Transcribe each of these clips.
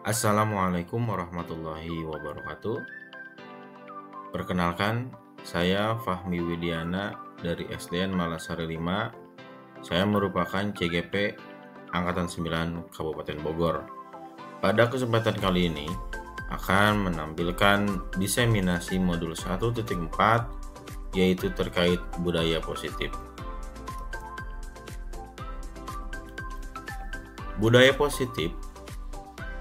Assalamualaikum warahmatullahi wabarakatuh. Perkenalkan, saya Fahmi Widiana dari SDN Malasari 5. Saya merupakan CGP Angkatan 9 Kabupaten Bogor. Pada kesempatan kali ini akan menampilkan diseminasi modul 1.4 yaitu terkait budaya positif. Budaya positif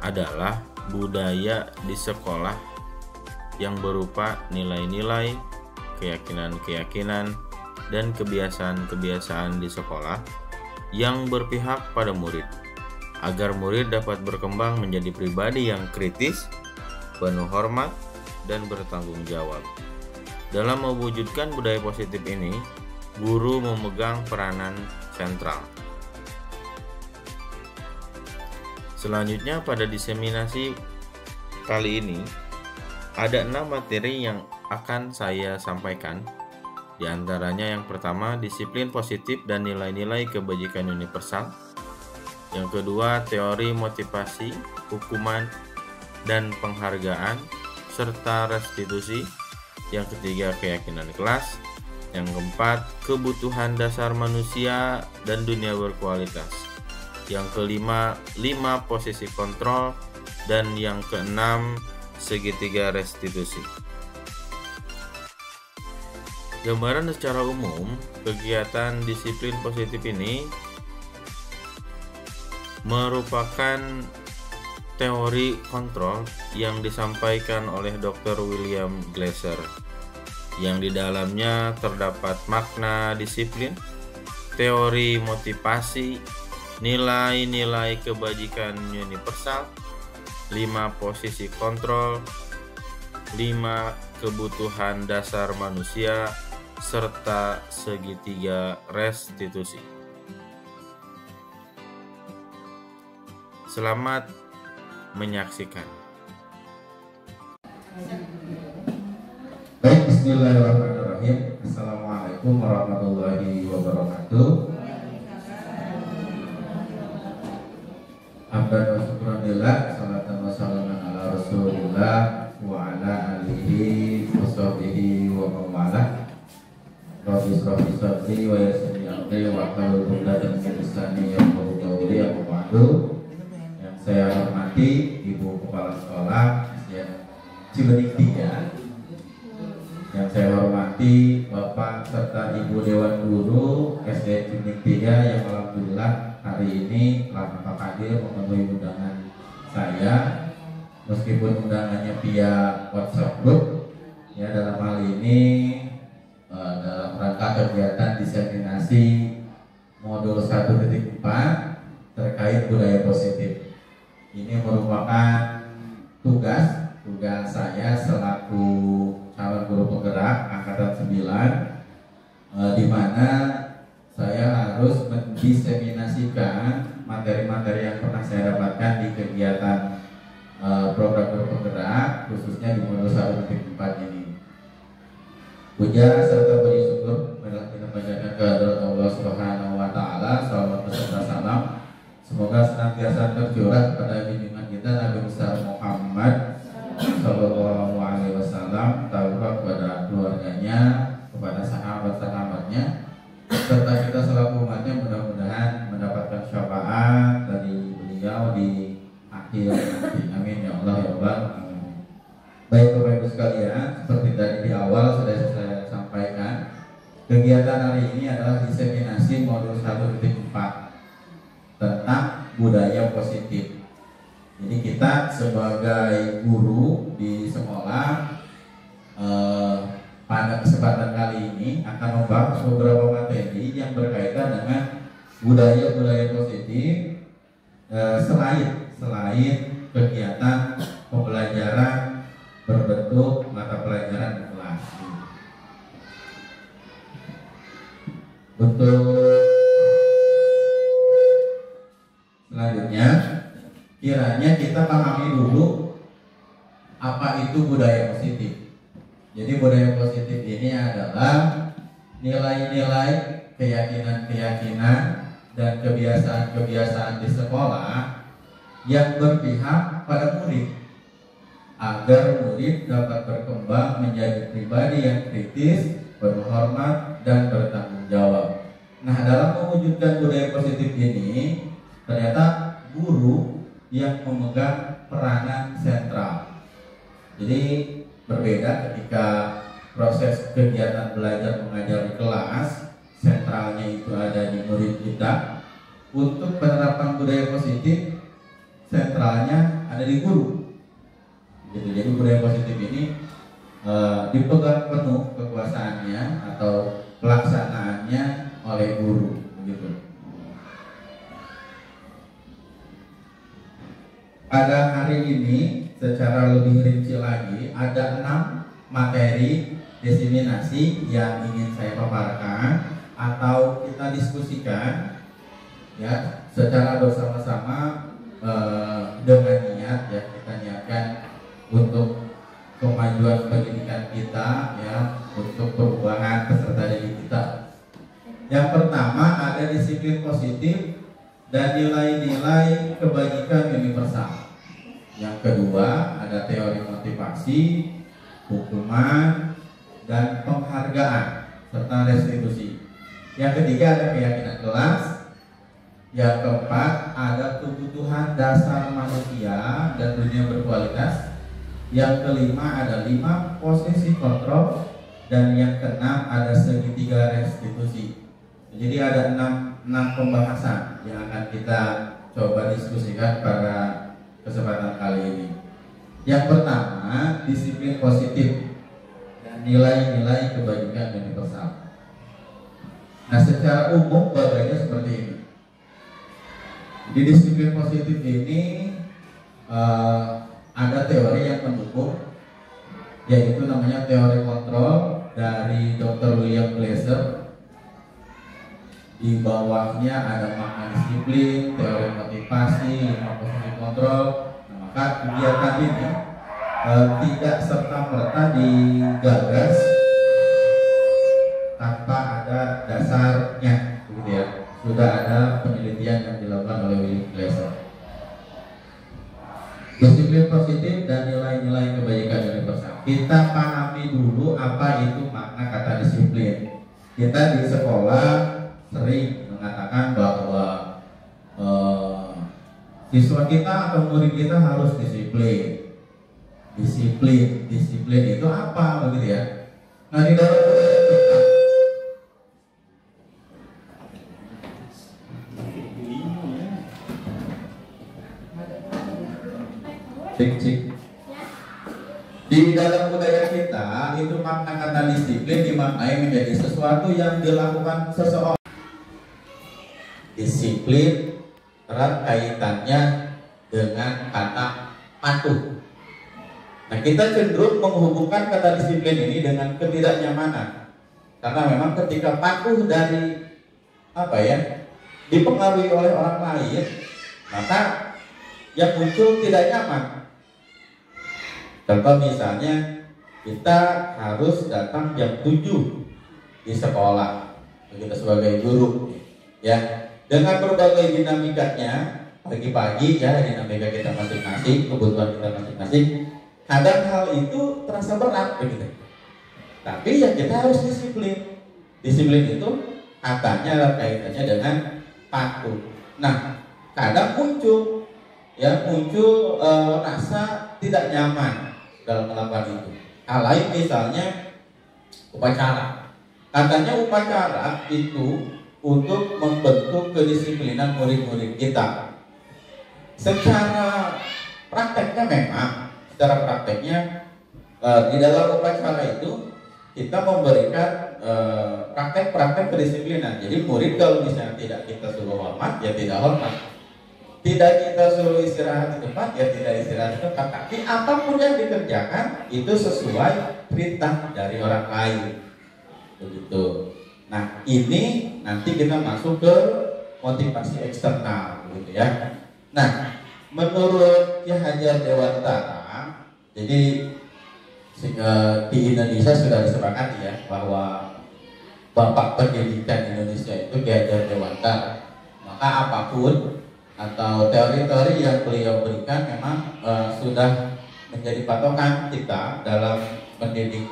adalah budaya di sekolah yang berupa nilai-nilai, keyakinan-keyakinan, dan kebiasaan-kebiasaan di sekolah yang berpihak pada murid, agar murid dapat berkembang menjadi pribadi yang kritis, penuh hormat, dan bertanggung jawab. Dalam mewujudkan budaya positif ini, guru memegang peranan sentral. Selanjutnya pada diseminasi kali ini ada 6 materi yang akan saya sampaikan. Di antaranya yang pertama disiplin positif dan nilai-nilai kebajikan universal. Yang kedua teori motivasi, hukuman dan penghargaan serta restitusi. Yang ketiga keyakinan kelas. Yang keempat kebutuhan dasar manusia dan dunia berkualitas. Yang kelima, 5 posisi kontrol, dan yang keenam, segitiga restitusi. Gambaran secara umum, kegiatan disiplin positif ini merupakan teori kontrol yang disampaikan oleh Dr. William Glasser, yang di dalamnya terdapat makna disiplin, teori motivasi, nilai-nilai kebajikan universal, 5 posisi kontrol, 5 kebutuhan dasar manusia, serta segitiga restitusi. Selamat menyaksikan. Baik, bismillahirrahmanirrahim. Assalamualaikum warahmatullahi wabarakatuh. Hamdan wa syukran lillah, salatan wa salaman ala rasulillah wa ala alihi wa sahbihi wa mawalah. Rabbi shrahli sadri wa yassir li amri wa hlul 'uqdatam min lisani yafqahu qawli. Amma ba'du. Yang saya hormati Ibu Kepala Sekolah SDN Cibening 3, yang saya hormati Bapak serta Ibu Dewan Guru SDN Cibening 3 yang alhamdulillah hari ini telah Bapak hadir memenuhi undangan saya, meskipun undangannya via WhatsApp group. Ya, dalam hal ini dalam rangka kegiatan diseminasi modul 1.4 terkait budaya positif. Ini merupakan tugas saya selaku calon guru penggerak angkatan 9, di mana saya harus mendiseminasikan materi-materi yang pernah saya dapatkan di kegiatan program guru penggerak, khususnya di modul 1.4 ini. Puja serta puji syukur kita panjatkan kehadirat Allah Subhanahu wa taala, salawat beserta salam semoga senantiasa tercurah pada junjungan kita Nabi besar Muhammad sallallahu alaihi wasallam, terutama kepada keluarganya, kepada sahabat-sahabatnya, serta kita selaku umatnya mudah-mudahan mendapatkan syafaat dari beliau di akhir nanti. Amin ya Allah ya Allah. Amin. Baik Bapak Ibu sekalian, seperti tadi di awal sudah saya sampaikan, kegiatan hari ini adalah diseminasi modul 1.4 tentang budaya positif. Jadi kita sebagai guru di sekolah pada kesempatan kali ini akan membahas beberapa materi yang berkaitan dengan budaya-budaya positif, selain kegiatan pembelajaran berbentuk mata pelajaran di kelas. Untuk selanjutnya, kiranya kita pahami dulu apa itu budaya positif. Jadi budaya positif ini adalah nilai-nilai, keyakinan-keyakinan, dan kebiasaan-kebiasaan di sekolah yang berpihak pada murid, agar murid dapat berkembang menjadi pribadi yang kritis, berhormat, dan bertanggung jawab. Nah, dalam mewujudkan budaya positif ini, ternyata guru yang memegang peranan sentral. Jadi berbeda ketika proses kegiatan belajar mengajar di kelas, sentralnya itu ada di murid kita. Untuk penerapan budaya positif, sentralnya ada di guru. Gitu. Jadi budaya positif ini dipegang penuh kekuasaannya atau pelaksanaannya oleh guru. Begitu. Pada hari ini secara lebih rinci lagi ada 6 materi diseminasi yang ingin saya paparkan atau kita diskusikan ya secara bersama-sama dengan niat ya, kita niatkan untuk kemajuan pendidikan kita ya, untuk perubahan peserta didik kita. Yang pertama ada disiplin positif dan nilai-nilai kebajikan universal. Yang kedua ada teori motivasi, hukuman, dan penghargaan serta restitusi. Yang ketiga ada keyakinan kelas. Yang keempat ada kebutuhan dasar manusia dan dunia berkualitas. Yang kelima ada 5 posisi kontrol. Dan yang keenam ada segitiga restitusi. Jadi ada 6 pembahasan yang akan kita coba diskusikan pada kesempatan kali ini. Yang pertama disiplin positif dan nilai-nilai kebajikan universal. Nah, secara umum bagiannya seperti ini. Di disiplin positif ini ada teori yang mendukung, yaitu namanya teori kontrol dari Dr. William Glasser. Di bawahnya ada makna disiplin, teori motivasi, 5 posisi kontrol. Nah, maka kegiatan ini tidak serta-merta digagas tanpa ada dasarnya, gitu ya. Sudah ada penelitian yang dilakukan oleh William Glasser. Disiplin positif dan nilai-nilai kebaikan universal. Kita pahami dulu apa itu makna kata disiplin. Kita di sekolah sering mengatakan bahwa siswa kita atau murid kita harus disiplin. Disiplin itu apa, begitu ya? Nah, di dalam budaya kita di dalam budaya kita itu makna kata disiplin dimaknai menjadi sesuatu yang dilakukan seseorang. Disiplin erat kaitannya dengan kata patuh. Nah, kita cenderung menghubungkan kata disiplin ini dengan ketidaknyamanan. Karena memang ketika patuh dari dipengaruhi oleh orang lain, maka yang muncul tidak nyaman. Contoh misalnya kita harus datang jam 7 di sekolah, kita sebagai guru, ya, dengan berbagai dinamikanya pagi-pagi ya, dinamika kita masing-masing, kebutuhan kita masing-masing. Kadang hal itu terasa berat begitu. Tapi ya kita harus disiplin. Disiplin itu katanya kaitannya dengan patuh. Nah, kadang muncul rasa tidak nyaman dalam melakukan itu. Hal lain misalnya upacara. Katanya upacara itu untuk membentuk kedisiplinan murid-murid kita. Secara prakteknya di dalam upacara itu kita memberikan praktek-praktek kedisiplinan. Jadi murid kalau misalnya tidak kita suruh hormat, ya tidak hormat. Tidak kita suruh istirahat di tempat, ya tidak istirahat di tempat. Tapi apapun yang dikerjakan itu sesuai perintah dari orang lain. Begitu. Nah, ini nanti kita masuk ke motivasi eksternal, gitu ya. Nah, menurut Ki Hajar Dewantara, jadi di Indonesia sudah disepakati ya bahwa Bapak Pendidikan Indonesia itu Ki Hajar Dewantara. Maka apapun atau teori-teori yang beliau berikan memang sudah menjadi patokan kita dalam mendidik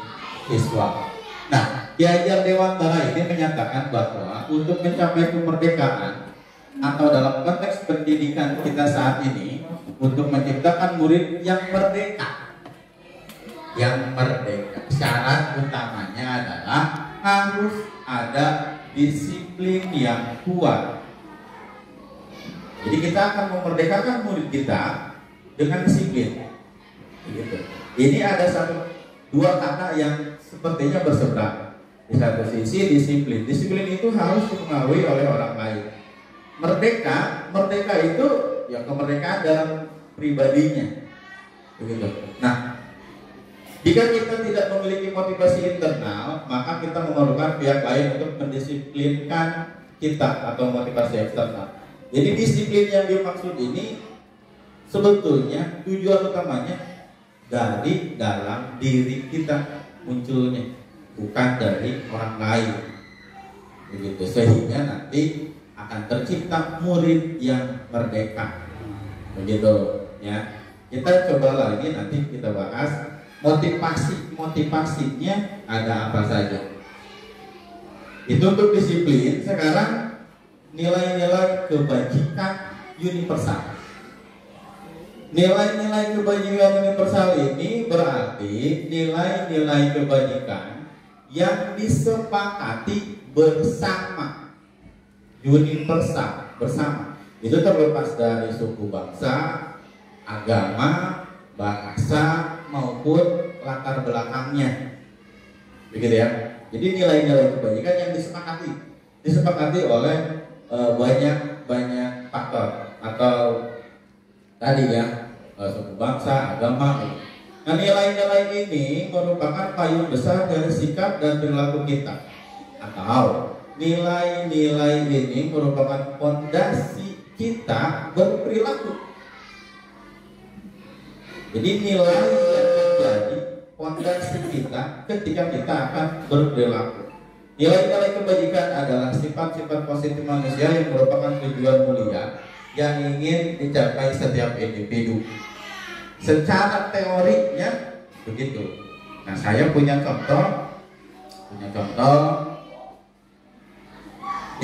siswa. Nah, Ki Hajar Dewantara ini menyatakan bahwa untuk mencapai kemerdekaan atau dalam konteks pendidikan kita saat ini, untuk menciptakan murid yang merdeka, syarat utamanya adalah harus ada disiplin yang kuat. Jadi kita akan memerdekakan murid kita dengan disiplin. Begitu. Ini ada dua kata yang sepertinya berseberangan. Di satu sisi disiplin itu harus dipengaruhi oleh orang lain. Merdeka itu ya kemerdekaan dalam pribadinya. Begitu. Nah, jika kita tidak memiliki motivasi internal, maka kita memerlukan pihak lain untuk mendisiplinkan kita atau motivasi eksternal. Jadi disiplin yang dimaksud ini sebetulnya tujuan utamanya dari dalam diri kita munculnya, bukan dari orang lain. Begitu, sehingga nanti akan tercipta murid yang merdeka. Begitu ya. Kita coba lagi nanti kita bahas motivasinya ada apa saja. Itu untuk disiplin. Sekarang nilai-nilai kebajikan universal. Nilai-nilai kebajikan universal ini berarti nilai-nilai kebajikan yang disepakati bersama, universal, bersama. Itu terlepas dari suku bangsa, agama, bahasa maupun latar belakangnya. Begitu ya. Jadi nilai-nilai kebajikan yang disepakati oleh banyak faktor atau tadi ya, suku bangsa, agama. Nah, nilai-nilai ini merupakan payung besar dari sikap dan perilaku kita, atau nilai-nilai ini merupakan fondasi kita berperilaku. Jadi nilai yang menjadi fondasi kita ketika kita akan berperilaku. Nilai-nilai kebajikan adalah sifat-sifat positif manusia yang merupakan tujuan mulia yang ingin dicapai setiap individu. Secara teorinya begitu. Nah, saya punya contoh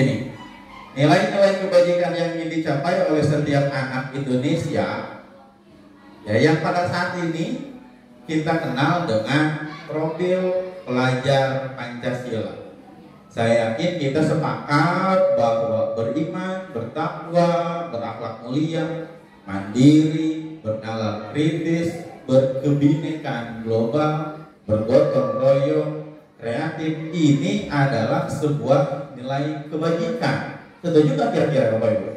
ini. Nilai-nilai kebajikan yang ingin dicapai oleh setiap anak Indonesia, ya, yang pada saat ini kita kenal dengan profil pelajar Pancasila. Saya yakin kita sepakat bahwa beriman, bertakwa, berakhlak mulia, mandiri, bernalar kritis, berkebinekaan global, bergotong royong, kreatif, ini adalah sebuah nilai kebajikan. Setuju tak kira-kira Bapak Ibu?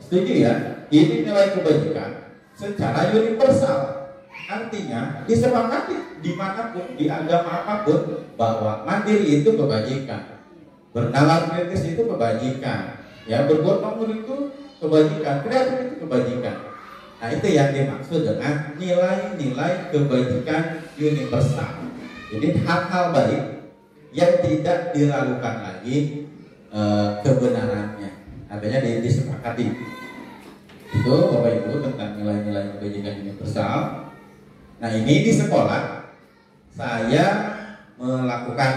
Setuju ya? Ini nilai kebajikan secara universal. Artinya disepakati dimanapun, di agama apapun, bahwa mandiri itu kebajikan, bernalar kritis itu kebajikan, ya, bergotong royong itu kebajikan, kreatif itu kebajikan. Nah, itu yang dimaksud dengan nilai-nilai kebajikan universal. Jadi hal-hal baik yang tidak diragukan lagi kebenarannya, artinya disepakati. Itu Bapak Ibu tentang nilai-nilai kebajikan universal. Nah, ini di sekolah saya melakukan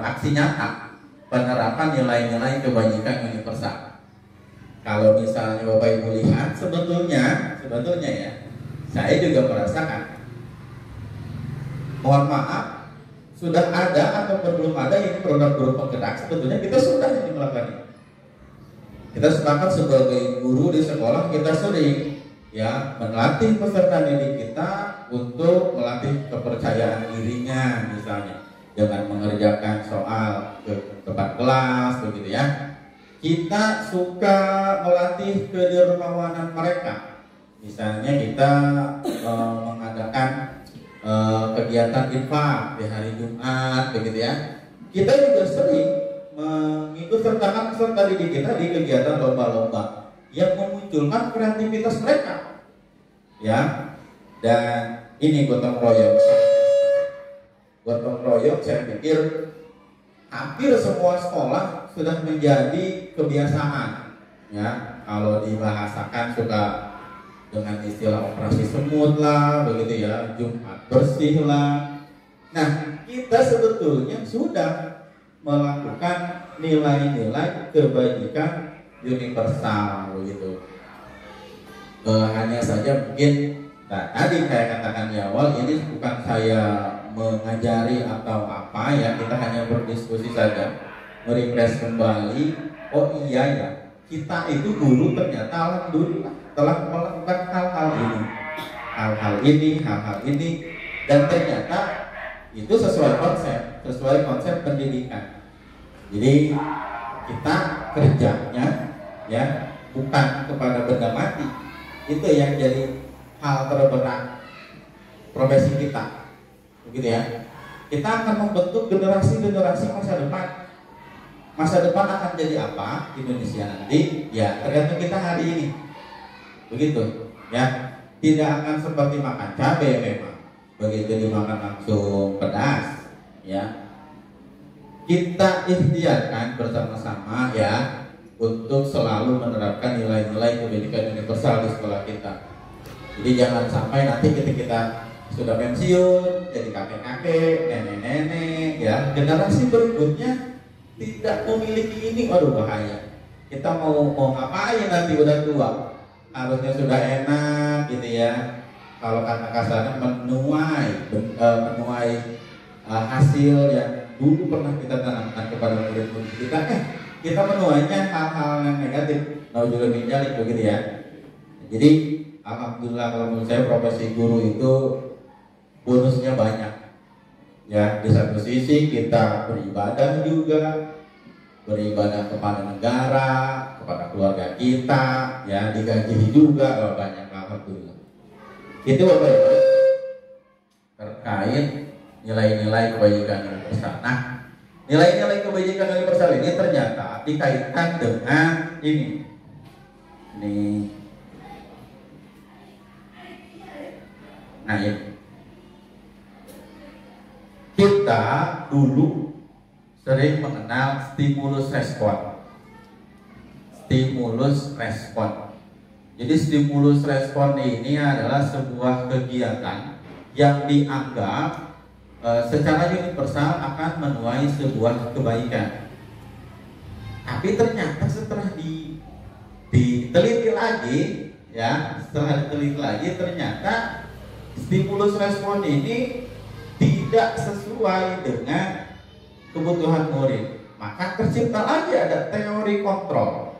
aksi nyata penerapan nilai-nilai kebajikan universal. Kalau misalnya Bapak Ibu lihat, sebetulnya ya, saya juga merasakan. Mohon maaf, sudah ada atau belum ada ini program guru penggerak, sebetulnya kita sudah ini melakukan. Kita sepakat sebagai guru di sekolah, kita sering ya melatih peserta didik kita untuk melatih kepercayaan dirinya, misalnya dengan mengerjakan soal ke depan kelas, begitu ya. Kita suka melatih kedermawanan mereka. Misalnya kita mengadakan kegiatan infak di hari Jumat, begitu ya. Kita juga sering mengikut sertakan peserta didik kita di kegiatan lomba-lomba yang memunculkan kreativitas mereka, ya. Dan ini gotong royong. Gotong royong saya pikir hampir semua sekolah sudah menjadi kebiasaan, ya. kalau dibahasakan suka dengan istilah operasi semut lah, begitu ya, Jumat bersih lah. Nah, kita sebetulnya sudah melakukan nilai-nilai kebajikan universal begitu. Hanya saja mungkin tadi saya katakan di awal, ini bukan saya mengajari atau apa ya, kita hanya berdiskusi saja, merefresh kembali. Oh iya ya, kita itu dulu ternyata alhamdulillah telah melakukan hal-hal ini, dan ternyata itu sesuai konsep pendidikan. Jadi kita kerjanya ya bukan kepada benda mati, itu yang jadi hal terberat profesi kita, begitu ya. Kita akan membentuk generasi masa depan akan jadi apa Indonesia nanti ya tergantung kita hari ini, begitu ya. Tidak akan seperti makan cabai, memang begitu dimakan langsung pedas ya. Kita ikhtiarkan bersama-sama ya untuk selalu menerapkan nilai-nilai kebajikan universal di sekolah kita. Jadi jangan sampai nanti kita sudah pensiun, jadi kakek-kakek, nenek-nenek ya, generasi berikutnya tidak memiliki ini, waduh bahaya. Kita mau ngapain nanti udah tua? Harusnya sudah enak gitu ya. Kalau kata kasarnya menuai hasil yang dulu pernah kita tanamkan kepada murid-murid kita, kita menuainya hal-hal yang negatif. Nauzubillah min dzalik, begitu ya. Jadi alhamdulillah kalau menurut saya profesi guru itu bonusnya banyak. Ya, di satu sisi kita beribadah juga, beribadah kepada negara, kepada keluarga kita, ya digaji juga banyak, alhamdulillah. Itu Bapak Ibu terkait nilai-nilai kebajikan universal. Nah, nilai-nilai kebajikan universal ini ternyata dikaitkan dengan ini. Nah ini. Kita dulu sering mengenal stimulus respon. Jadi stimulus respon ini adalah sebuah kegiatan yang dianggap secara universal akan menuai sebuah kebaikan. Tapi ternyata setelah diteliti lagi, ya, ternyata stimulus respon ini tidak sesuai dengan kebutuhan murid. Maka tercipta lagi ada teori kontrol.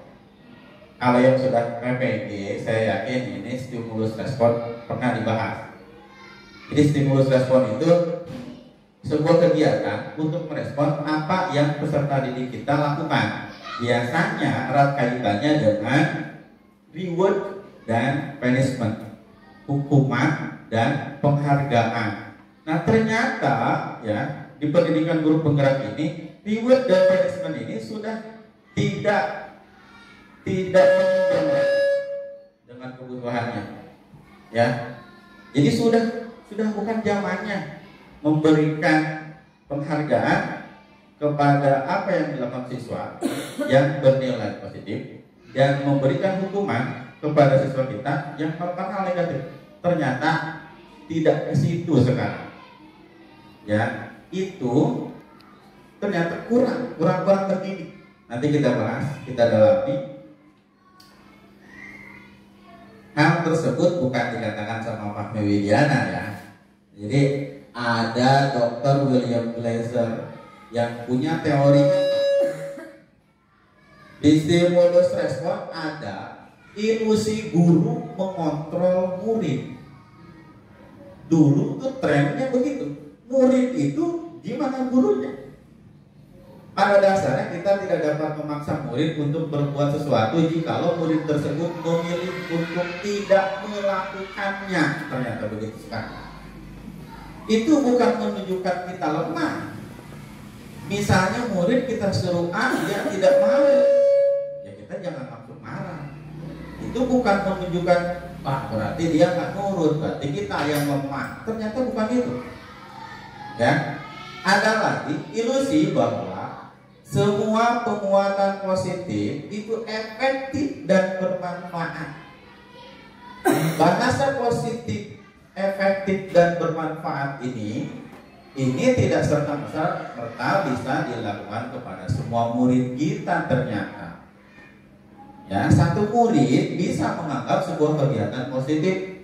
Kalau yang sudah PPG, saya yakin ini stimulus respon pernah dibahas. Jadi stimulus respon itu sebuah kegiatan untuk merespon apa yang peserta didik kita lakukan. Biasanya erat kaitannya dengan reward dan punishment, hukuman dan penghargaan. Nah ternyata ya di pendidikan guru penggerak ini reward dan punishment ini sudah tidak menunjang dengan kebutuhannya, ya. Jadi sudah bukan zamannya memberikan penghargaan kepada apa yang dilakukan siswa yang bernilai positif dan memberikan hukuman kepada siswa kita yang melakukan hal negatif. Ternyata tidak ke situ sekarang, ya. Itu ternyata kurang terdidik. Nanti kita bahas, kita dalami. Hal tersebut bukan dikatakan sama Fahmi Widiana ya. Jadi ada Dr. William Glaser yang punya teori. Di stimulus respon ada ilusi guru mengontrol murid. Dulu tuh trennya begitu. Murid itu gimana gurunya? Pada dasarnya kita tidak dapat memaksa murid untuk berbuat sesuatu jikalau murid tersebut memilih untuk tidak melakukannya. Ternyata begitu sekarang. Itu bukan menunjukkan kita lemah. Misalnya murid kita suruh A, dia tidak mau, ya kita jangan langsung marah. Itu bukan menunjukkan berarti dia nggak nurut, berarti kita yang lemah. Ternyata bukan itu. Ya, ada lagi ilusi bahwa semua penguatan positif itu efektif dan bermanfaat. Bahasa positif, efektif dan bermanfaat ini tidak serta-merta bisa dilakukan kepada semua murid kita ternyata. Ya, satu murid bisa menganggap sebuah kegiatan positif,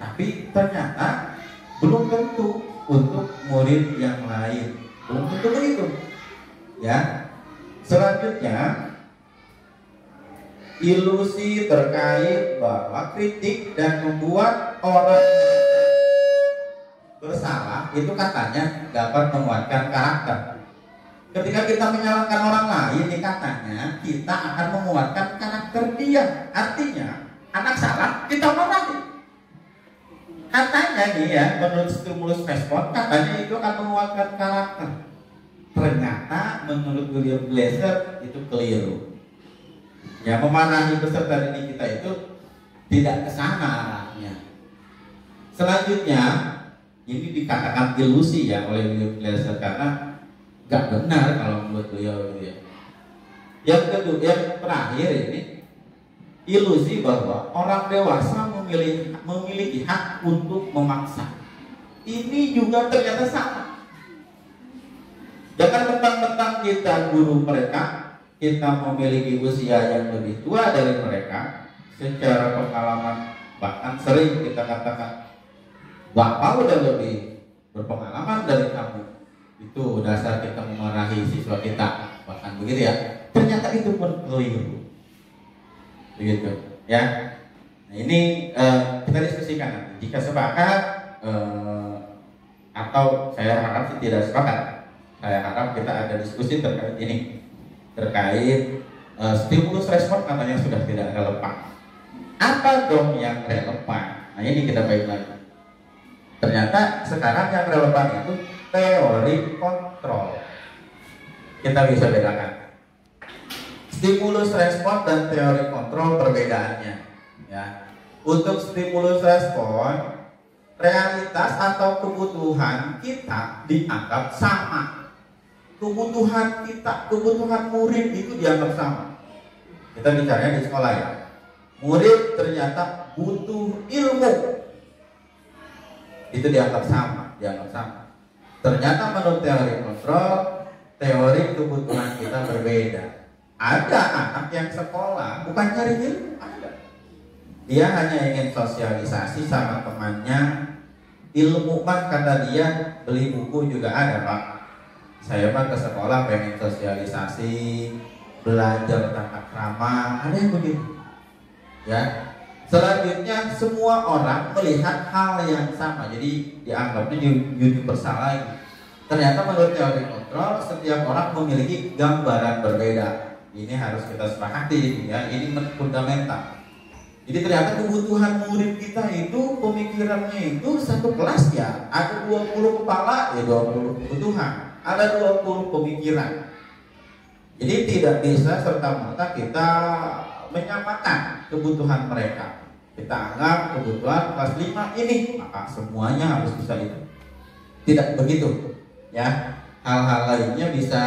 tapi ternyata belum tentu untuk murid yang lain. Belum tentu begitu. Ya. Selanjutnya, ilusi terkait bahwa kritik dan membuat orang bersalah itu katanya dapat menguatkan karakter. Ketika kita menyalahkan orang lain, katanya kita akan menguatkan karakter dia. Artinya, anak salah kita marahi. Katanya nih ya, menurut stimulus respon, katanya itu akan menguatkan karakter. Ternyata menurut William Glasser itu keliru. Ya, memarahi peserta didik kita itu tidak ke sana arahnya. Selanjutnya, ini dikatakan ilusi ya oleh William Glasser karena nggak benar kalau menurut beliau gitu ya. Yang kedua, yang terakhir ini ilusi bahwa orang dewasa memiliki hak untuk memaksa. Ini juga ternyata salah. Jangan mentang-mentang kita guru mereka, kita memiliki usia yang lebih tua dari mereka, secara pengalaman bahkan sering kita katakan bapak udah lebih berpengalaman dari kamu. Itu dasar kita memarahi siswa kita, bahkan begitu ya. Ternyata itu pun keliru. Begitu ya. Nah, ini kita diskusikan nanti. Jika sepakat atau saya harap tidak sepakat, saya harap kita ada diskusi terkait ini, terkait stimulus respon katanya sudah tidak relevan. Apa dong yang relevan? Nah, ini kita baik lagi. Ternyata sekarang yang relevan itu teori kontrol. Kita bisa bedakan stimulus respon dan teori kontrol, perbedaannya ya. Untuk stimulus respon, realitas atau kebutuhan kita dianggap sama. Kebutuhan kita, kebutuhan murid itu dianggap sama. Kita bicaranya di sekolah ya. Murid ternyata butuh ilmu, itu dianggap sama. Ternyata menurut teori kontrol, teori kebutuhan kita berbeda. Ada anak yang sekolah bukan cari ilmu, ada. Dia hanya ingin sosialisasi sama temannya. Ilmu mah kata dia beli buku juga ada pak. Saya mah ke sekolah pengen sosialisasi, belajar tata krama, ada yang begitu. Ya. Selanjutnya semua orang melihat hal yang sama, jadi dianggapnya universal lagi. Ternyata menurut teori kontrol, setiap orang memiliki gambaran berbeda. Ini harus kita sepakati, ya. Ini fundamental. Jadi ternyata kebutuhan murid kita itu pemikirannya itu satu kelas ya, ada 20 kepala ya 20 kebutuhan. Ada 20 pemikiran. Jadi tidak bisa serta-merta kita menyamakan kebutuhan mereka. Kita anggap kebutuhan kelas 5 ini, maka semuanya harus bisa itu. Tidak begitu. Ya, hal-hal lainnya bisa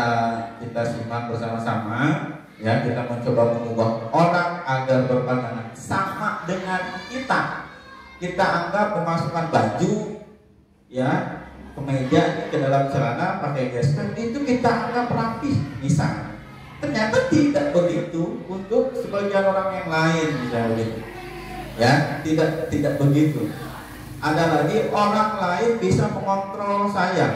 kita simak bersama-sama. Ya, kita mencoba mengubah orang agar berpandangan sama dengan kita. Kita anggap memasukkan baju, ya, kemeja ke dalam celana pakai gesper itu kita anggap rapi misalnya. Ternyata tidak begitu untuk sebagian orang yang lain misalnya. Ya, tidak begitu. Ada lagi orang lain bisa mengontrol saya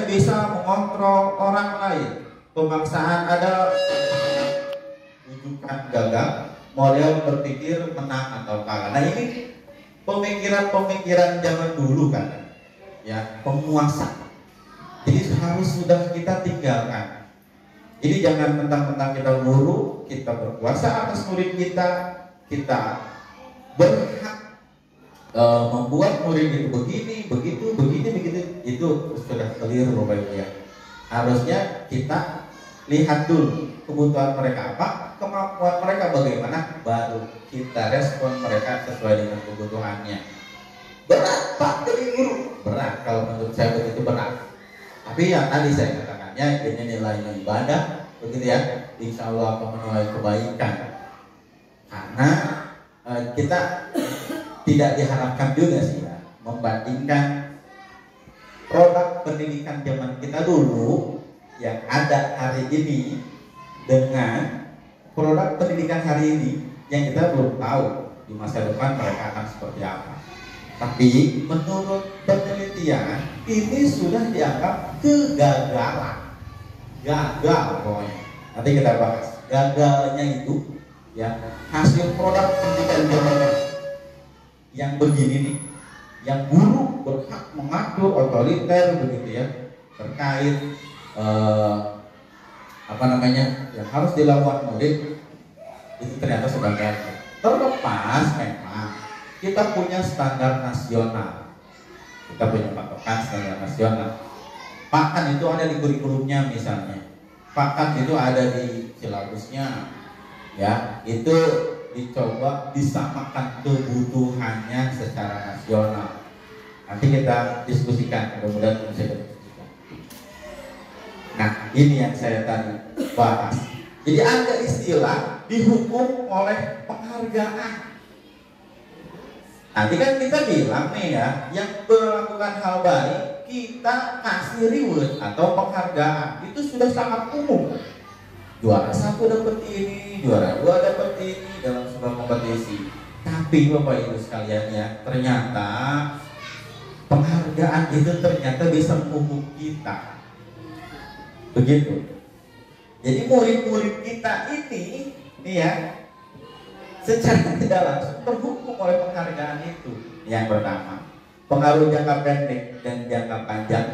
bisa mengontrol orang lain. Pemaksaan ada rujukan gagal, model berpikir menang atau kalah. Nah ini pemikiran zaman dulu kan. Ya, penguasa. Jadi harus sudah kita tinggalkan. Jadi jangan mentang-mentang kita guru, kita berkuasa atas murid kita berhak membuat murid itu begini, begitu, itu sudah keliru Bapak Ibu ya. Harusnya kita lihat dulu kebutuhan mereka apa, kemampuan mereka bagaimana, baru kita respon mereka sesuai dengan kebutuhannya. Berat Pak jadi guru, berat kalau menurut saya begitu berat. Tapi yang tadi saya katakan misalnya ini nilainya ibadah, begitu ya, insya Allah akan menuai kebaikan. Karena kita tidak diharapkan juga sih ya membandingkan produk pendidikan zaman kita dulu yang ada hari ini dengan produk pendidikan hari ini yang kita belum tahu di masa depan mereka akan seperti apa. Tapi menurut penelitian ini sudah dianggap kegagalan, gagal pokoknya. Nanti kita bahas gagalnya itu ya, hasil produk pendidikan zaman yang begini nih, yang guru berhak mengatur otoriter begitu ya terkait yang harus dilakukan murid, itu ternyata sudah gagal. Terlepas memang kita punya standar nasional, kita punya patokan standar nasional. Pakan itu ada di kurikulumnya misalnya, pakan itu ada di silabusnya, ya itu dicoba disamakan kebutuhannya secara nasional. Nanti kita diskusikan, mudah-mudahan bisa diskusikan. Nah, ini yang saya tadi bahas. Jadi ada istilah dihukum oleh penghargaan. Nanti kan kita bilang nih ya, yang melakukan hal baik kita kasih reward atau penghargaan, itu sudah sangat umum. Juara 1 dapat ini, juara 2 dapat ini dalam sebuah kompetisi. Tapi Bapak Ibu sekalian ya, ternyata penghargaan itu ternyata bisa menghukum kita. Begitu. Jadi murid-murid kita ini nih ya, secara tidak langsung terhukum oleh penghargaan itu. Yang pertama, pengaruh jangka pendek dan jangka panjang.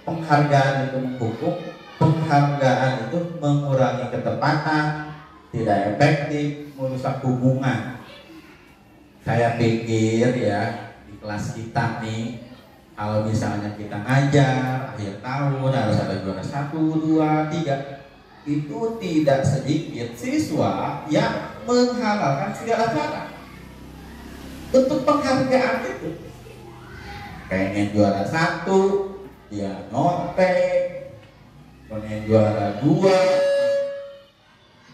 Penghargaan itu menghukum. Penghargaan itu mengurangi ketepatan, tidak efektif, merusak hubungan. Saya pikir ya di kelas kita nih, kalau misalnya kita ngajar akhir tahun harus ada juara 1, 2, 3, itu tidak sedikit siswa yang menghalalkan segala cara bentuk penghargaan itu. Pengen juara 1, dia nyontek. Pengen juara 2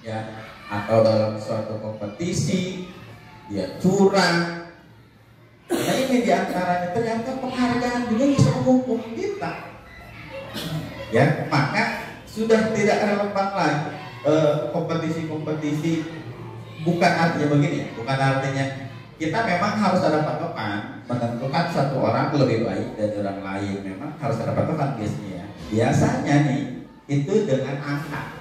ya, atau dalam suatu kompetisi dia curang. Nah ini diantaranya ternyata penghargaan juga bisa menghukum kita. Ya, maka sudah tidak relevan lagi kompetisi-kompetisi. Bukan artinya begini, bukan artinya kita memang harus ada patokan menentukan satu orang lebih baik dari orang lain. Memang harus ada patokan biasanya. Biasanya nih itu dengan angka,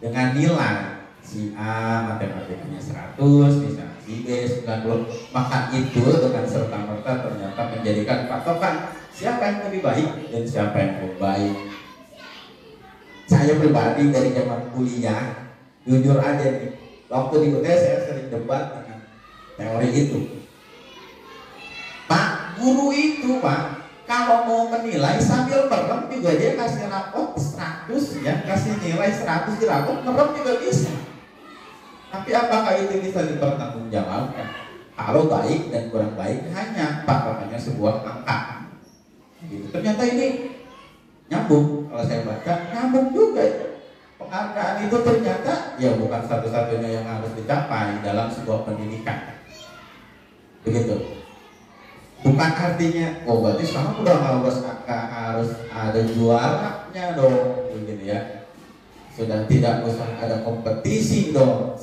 dengan nilai. Si A matematikanya 100, misalnya si B 90, maka itu dengan serta-merta ternyata menjadikan patokan siapa yang lebih baik dan siapa yang lebih baik. Saya pribadi dari zaman kuliah, jujur aja nih, waktu di UTS saya sering debat dengan teori itu. Pak, guru itu Pak, kalau mau menilai sambil merem juga dia kasih rapot 100 ya, kasih nilai 100 di rapot, merem juga bisa. Tapi apakah itu bisa dipertanggungjawabkan? Kalau baik dan kurang baik hanya patokannya sebuah angka. Gitu. Ternyata ini nyambung, kalau saya baca nyambung juga. Penghargaan itu ternyata ya bukan satu-satunya yang harus dicapai dalam sebuah pendidikan. Begitu. Bukan artinya, oh berarti sekarang udah harus ada juaranya dong, begitu ya. Sudah tidak usah ada kompetisi dong.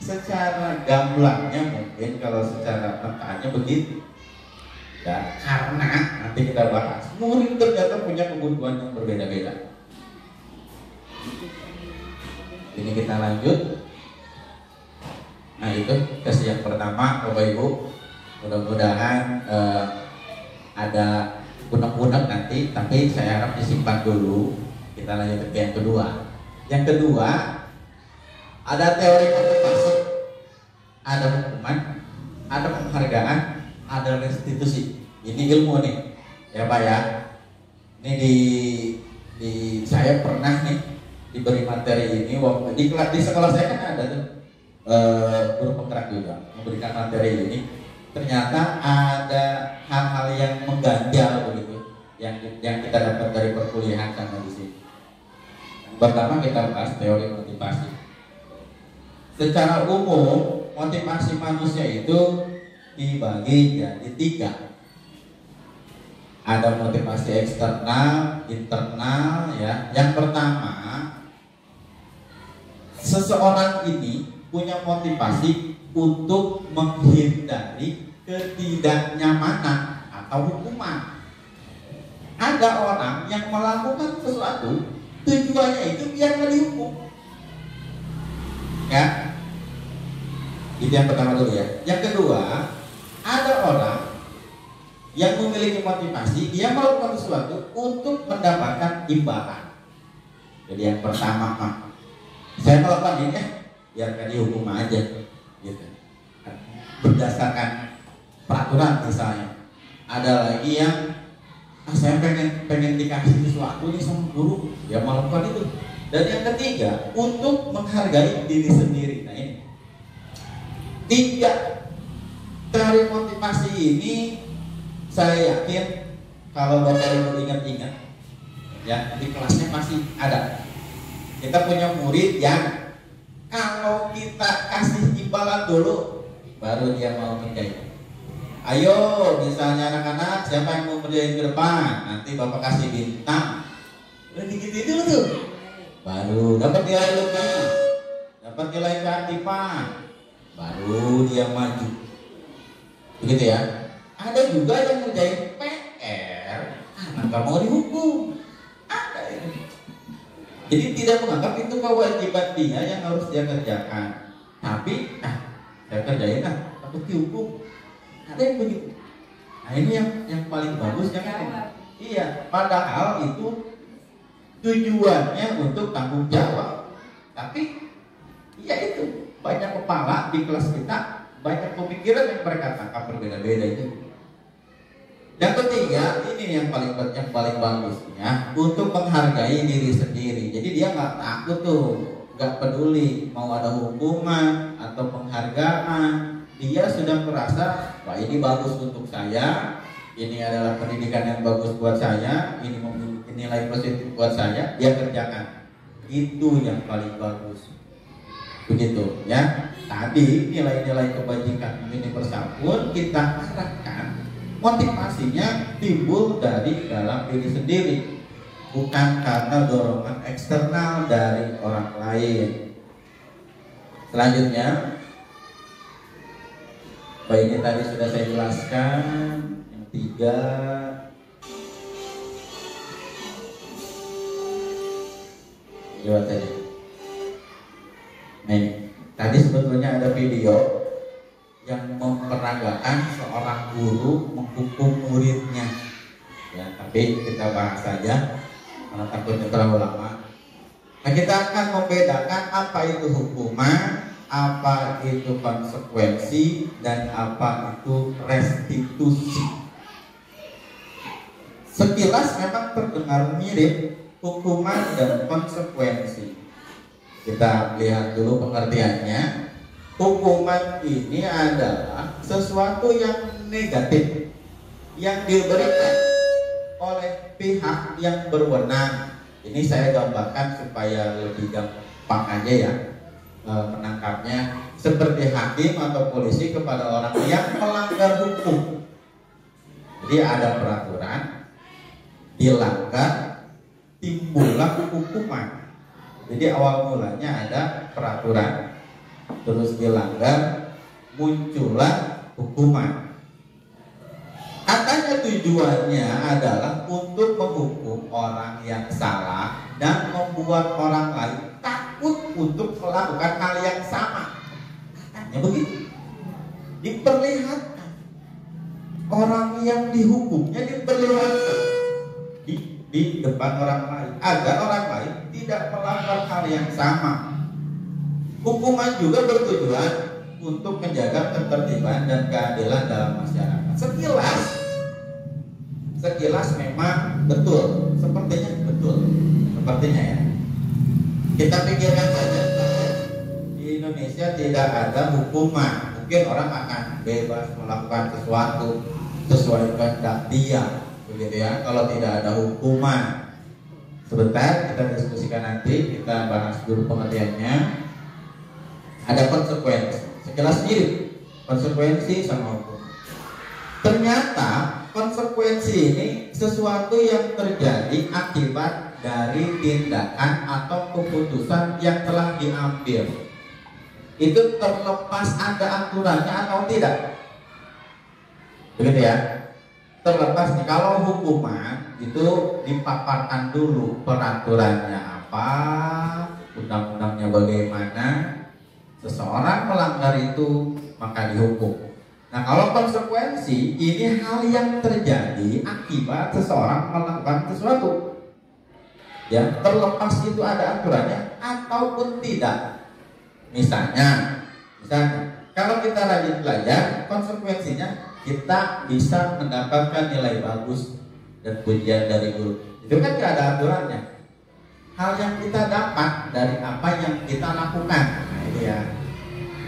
Secara gamblangnya mungkin, kalau secara angkanya begitu. Ya, karena nanti kita bahas, murid ternyata punya kebutuhan yang berbeda-beda. Ini kita lanjut. Nah itu tes yang pertama, Bapak Ibu. Mudah-mudahan ada unek-unek nanti, tapi saya harap disimpan dulu. Kita lanjut ke yang kedua. Yang kedua, ada teori motivasi, ada hukuman, ada penghargaan, ada restitusi. Ini ilmu nih, ya Pak ya. Ini di saya pernah nih diberi materi ini waktu di sekolah saya kan ada tuh guru penggerak juga memberikan materi ini. Ternyata ada hal-hal yang mengganjal begitu yang yang kita dapat dari perkuliahan sama di sini. Pertama kita bahas teori motivasi. Secara umum motivasi manusia itu dibagi jadi 3. Ada motivasi eksternal, internal ya. Yang pertama, seseorang ini punya motivasi untuk menghindari ketidaknyamanan atau hukuman. Ada orang yang melakukan sesuatu tujuannya itu biar nggak dihukum. Ya, itu yang pertama dulu ya. Yang kedua, ada orang yang memiliki motivasi, dia melakukan sesuatu untuk mendapatkan imbalan. Jadi yang pertama mah, saya melakukan ini biar nggak dihukum aja, gitu. Berdasarkan peraturan misalnya. Ada lagi yang saya pengen dikasih sesuatu nih sama guru, dia melakukan itu. Dan yang ketiga, untuk menghargai diri sendiri. Nah ini 3 teori motivasi ini, saya yakin kalau Bapak Ibu ingat-ingat ya, di kelasnya pasti ada. Kita punya murid yang kalau kita kasih imbalan dulu baru dia mau kerjain. Ayo, misalnya anak-anak, siapa yang mau kerjain ke depan? Nanti Bapak kasih bintang. Udah digituin dulu tuh, baru dapat nilai lebih, dapat nilai keaktifan, baru dia maju. Begitu ya. Ada juga yang ngerjain PR, anak gak mau dihukum. Ada ini. Jadi tidak menganggap itu kewajiban dia yang harus dia kerjakan. Tapi, saya kerjain takut dihukum. Ada yang begitu. Nah ini yang paling bagus jangan ini. Iya, padahal itu tujuannya untuk tanggung jawab. Tapi, ya itu banyak kepala di kelas kita, banyak pemikiran yang mereka tangkap berbeda-beda itu. Yang ketiga, ini yang paling bagusnya, untuk menghargai diri sendiri. Jadi dia nggak takut tuh, nggak peduli mau ada hukuman atau penghargaan. Dia sudah merasa, wah ini bagus untuk saya, ini adalah pendidikan yang bagus buat saya, ini memiliki nilai positif buat saya, dia kerjakan. Itu yang paling bagus. Begitu ya. Tadi nilai-nilai kebajikan universal pun kita harapkan motivasinya timbul dari dalam diri sendiri, bukan karena dorongan eksternal dari orang lain. Selanjutnya, ini tadi sudah saya jelaskan. Yang 3, lewat tadi. Nah, tadi sebetulnya ada video yang memperagakan seorang guru menghukum muridnya. Ya, tapi kita bahas saja karena takutnya terlalu lama. Nah, kita akan membedakan apa itu hukuman, apa itu konsekuensi, dan apa itu restitusi. Sekilas memang terdengar mirip hukuman dan konsekuensi. Kita lihat dulu pengertiannya. Hukuman ini adalah sesuatu yang negatif yang diberikan oleh pihak yang berwenang. Ini saya gambarkan supaya lebih gampang aja ya menangkapnya. Seperti hakim atau polisi kepada orang yang melanggar hukum. Jadi ada peraturan, dilanggar, timbullah hukuman. Jadi awal mulanya ada peraturan, terus dilanggar, muncullah hukuman. Katanya tujuannya adalah untuk menghukum orang yang salah dan membuat orang lain takut untuk melakukan hal yang sama. Katanya begitu. Diperlihatkan orang yang dihukumnya, diperlihatkan di depan orang lain agar orang lain tidak melakukan hal yang sama. Hukuman juga bertujuan untuk menjaga ketertiban dan keadilan dalam masyarakat. Sekilas memang betul, sepertinya ya. Kita pikirkan saja, di Indonesia tidak ada hukuman. Mungkin orang akan bebas melakukan sesuatu sesuai kehendak dia, begitu ya. Kalau tidak ada hukuman, sebentar kita diskusikan nanti, kita bahas dulu pengertiannya. Ada konsekuensi, sejelas mirip konsekuensi sama hukum. Ternyata konsekuensi ini sesuatu yang terjadi akibat dari tindakan atau keputusan yang telah diambil. Itu terlepas ada aturannya atau tidak, begitu ya. Terlepas nih, kalau hukuman itu dipaparkan dulu peraturannya apa, undang-undangnya bagaimana, seseorang melanggar itu maka dihukum. Nah, kalau konsekuensi ini hal yang terjadi akibat seseorang melakukan sesuatu, ya, terlepas itu ada aturannya ataupun tidak. Misalnya kalau kita rajin belajar, konsekuensinya kita bisa mendapatkan nilai bagus dan pujian dari guru. Itu kan gak ada aturannya. Hal yang kita dapat dari apa yang kita lakukan. Nah, ini ya,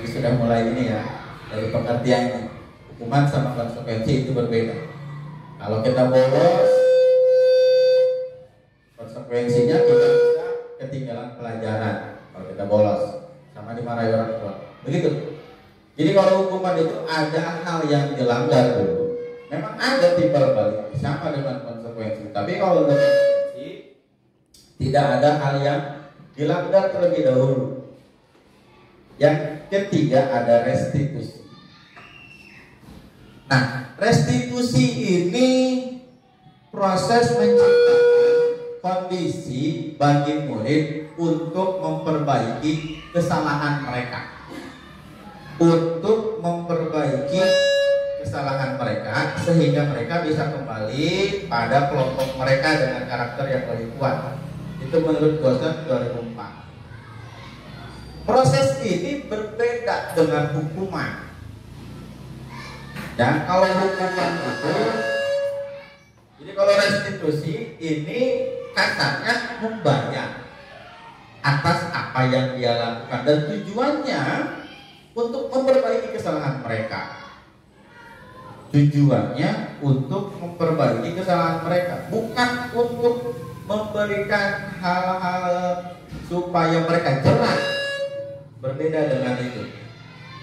ini sudah mulai ini ya, dari pengertiannya. Hukuman sama konsekuensi itu berbeda. Kalau kita bolos, konsekuensinya kita bisa ketinggalan pelajaran. Kalau kita bolos, sama dimarahi orang tua. Begitu. Jadi kalau hukuman itu ada hal yang dilanggar dulu, memang ada timbal balik sama dengan konsekuensi. Tapi kalau untuk konsekuensi tidak ada hal yang dilanggar terlebih dahulu. Yang ketiga ada restitusi. Nah, restitusi ini proses menciptakan kondisi bagi murid untuk memperbaiki kesalahan mereka. Untuk memperbaiki kesalahan mereka sehingga mereka bisa kembali pada kelompok mereka dengan karakter yang lebih kuat. Itu menurut Gosen 2004. Proses ini berbeda dengan hukuman. Dan kalau hukuman itu, jadi kalau restitusi ini kasarnya membayar atas apa yang dia lakukan dan tujuannya untuk memperbaiki kesalahan mereka. Tujuannya untuk memperbaiki kesalahan mereka, bukan untuk memberikan hal-hal supaya mereka jerah. Berbeda dengan itu,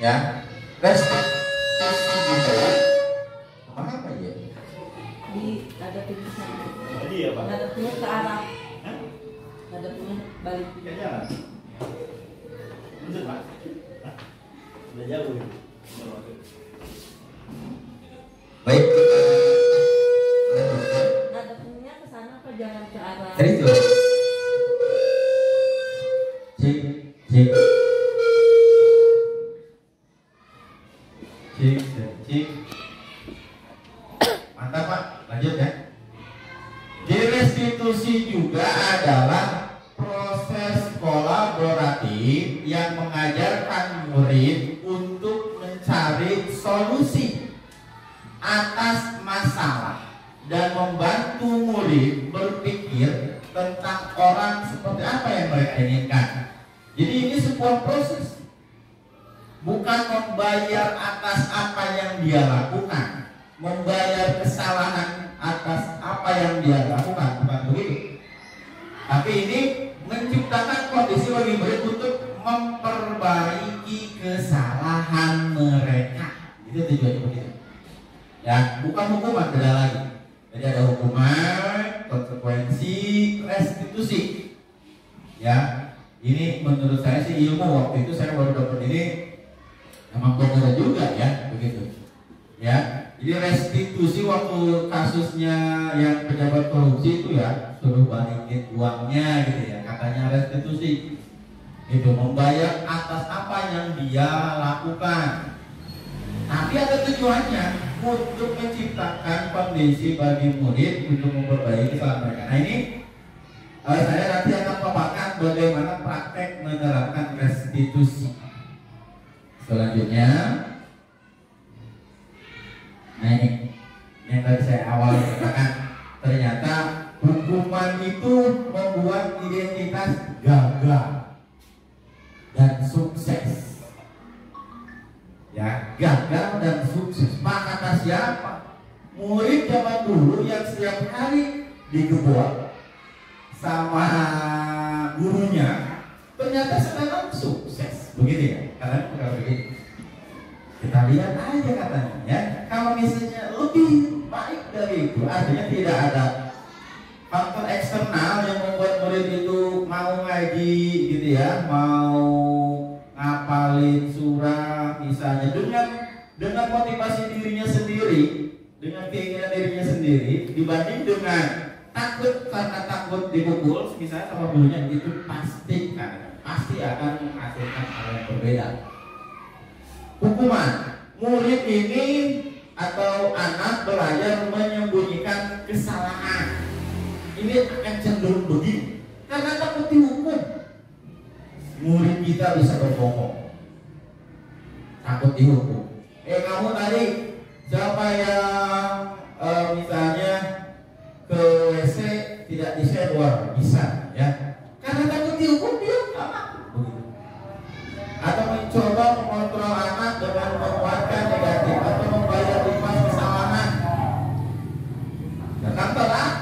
ya. Restitusi gitu. Apa ya? Di ada tulisan. Tadi ya, Pak. Ada punya ke arah. Ada punya balik. Tiga jalan. Bener, Pak. Udah jauh. Baik. Ada punya ke sana apa jangan ke arah? Tadi itu. Cik, cik. Cik. Mantap Pak, lanjut ya. Di restitusi juga adalah proses kolaboratif yang mengajarkan murid untuk mencari solusi atas masalah dan membantu murid berpikir tentang orang seperti apa yang mereka inginkan. Jadi ini sebuah proses, bukan membayar atas apa yang dia lakukan, membayar kesalahan atas apa yang dia lakukan, bukan begitu. Tapi ini menciptakan kondisi bagi murid untuk memperbaiki kesalahan mereka. Itu tujuannya begitu. Ya, bukan hukuman, beda lagi. Jadi ada hukuman, konsekuensi, restitusi. Ya, ini menurut saya sih ilmu, waktu itu saya baru dapat ini. Emang benar juga ya, begitu. Ya, jadi restitusi waktu kasusnya yang pejabat korupsi itu ya, suruh balikin uangnya gitu ya, katanya restitusi. Itu membayar atas apa yang dia lakukan. Tapi ada tujuannya untuk menciptakan kondisi bagi murid untuk memperbaiki kesalahan mereka. Nah ini saya nanti akan paparkan bagaimana praktek menerapkan restitusi. Selanjutnya, nah ini yang tadi saya awal katakan, ternyata hukuman itu membuat identitas gagal dan sukses. Ya, gagal dan sukses. Pak, kata siapa? murid zaman dulu yang setiap hari digebor sama gurunya, ternyata sekarang sukses, begitu ya? Karena bukan begitu. Kita lihat aja katanya, ya. Kalau misalnya lebih baik dari itu, artinya tidak ada faktor eksternal yang membuat murid itu mau ngaji, gitu ya, mau ngapalin surah, misalnya dengan motivasi dirinya sendiri, dengan keinginan dirinya sendiri, dibanding dengan takut karena takut dipukul, misalnya sama gurunya, itu pasti akan menghasilkan hal yang berbeda. Hukuman, murid ini atau anak belajar menyembunyikan kesalahan, ini akan cenderung begini karena takut dihukum. Murid kita bisa berbohong, takut dihukum. Kamu tadi siapa yang misalnya ke WC tidak disewa, bisa ya, karena takut dihukum dia nggak mau. Atau mencoba mengontrol anak dengan menguatkan negatif atau membayar imbas kesalahan, datang telat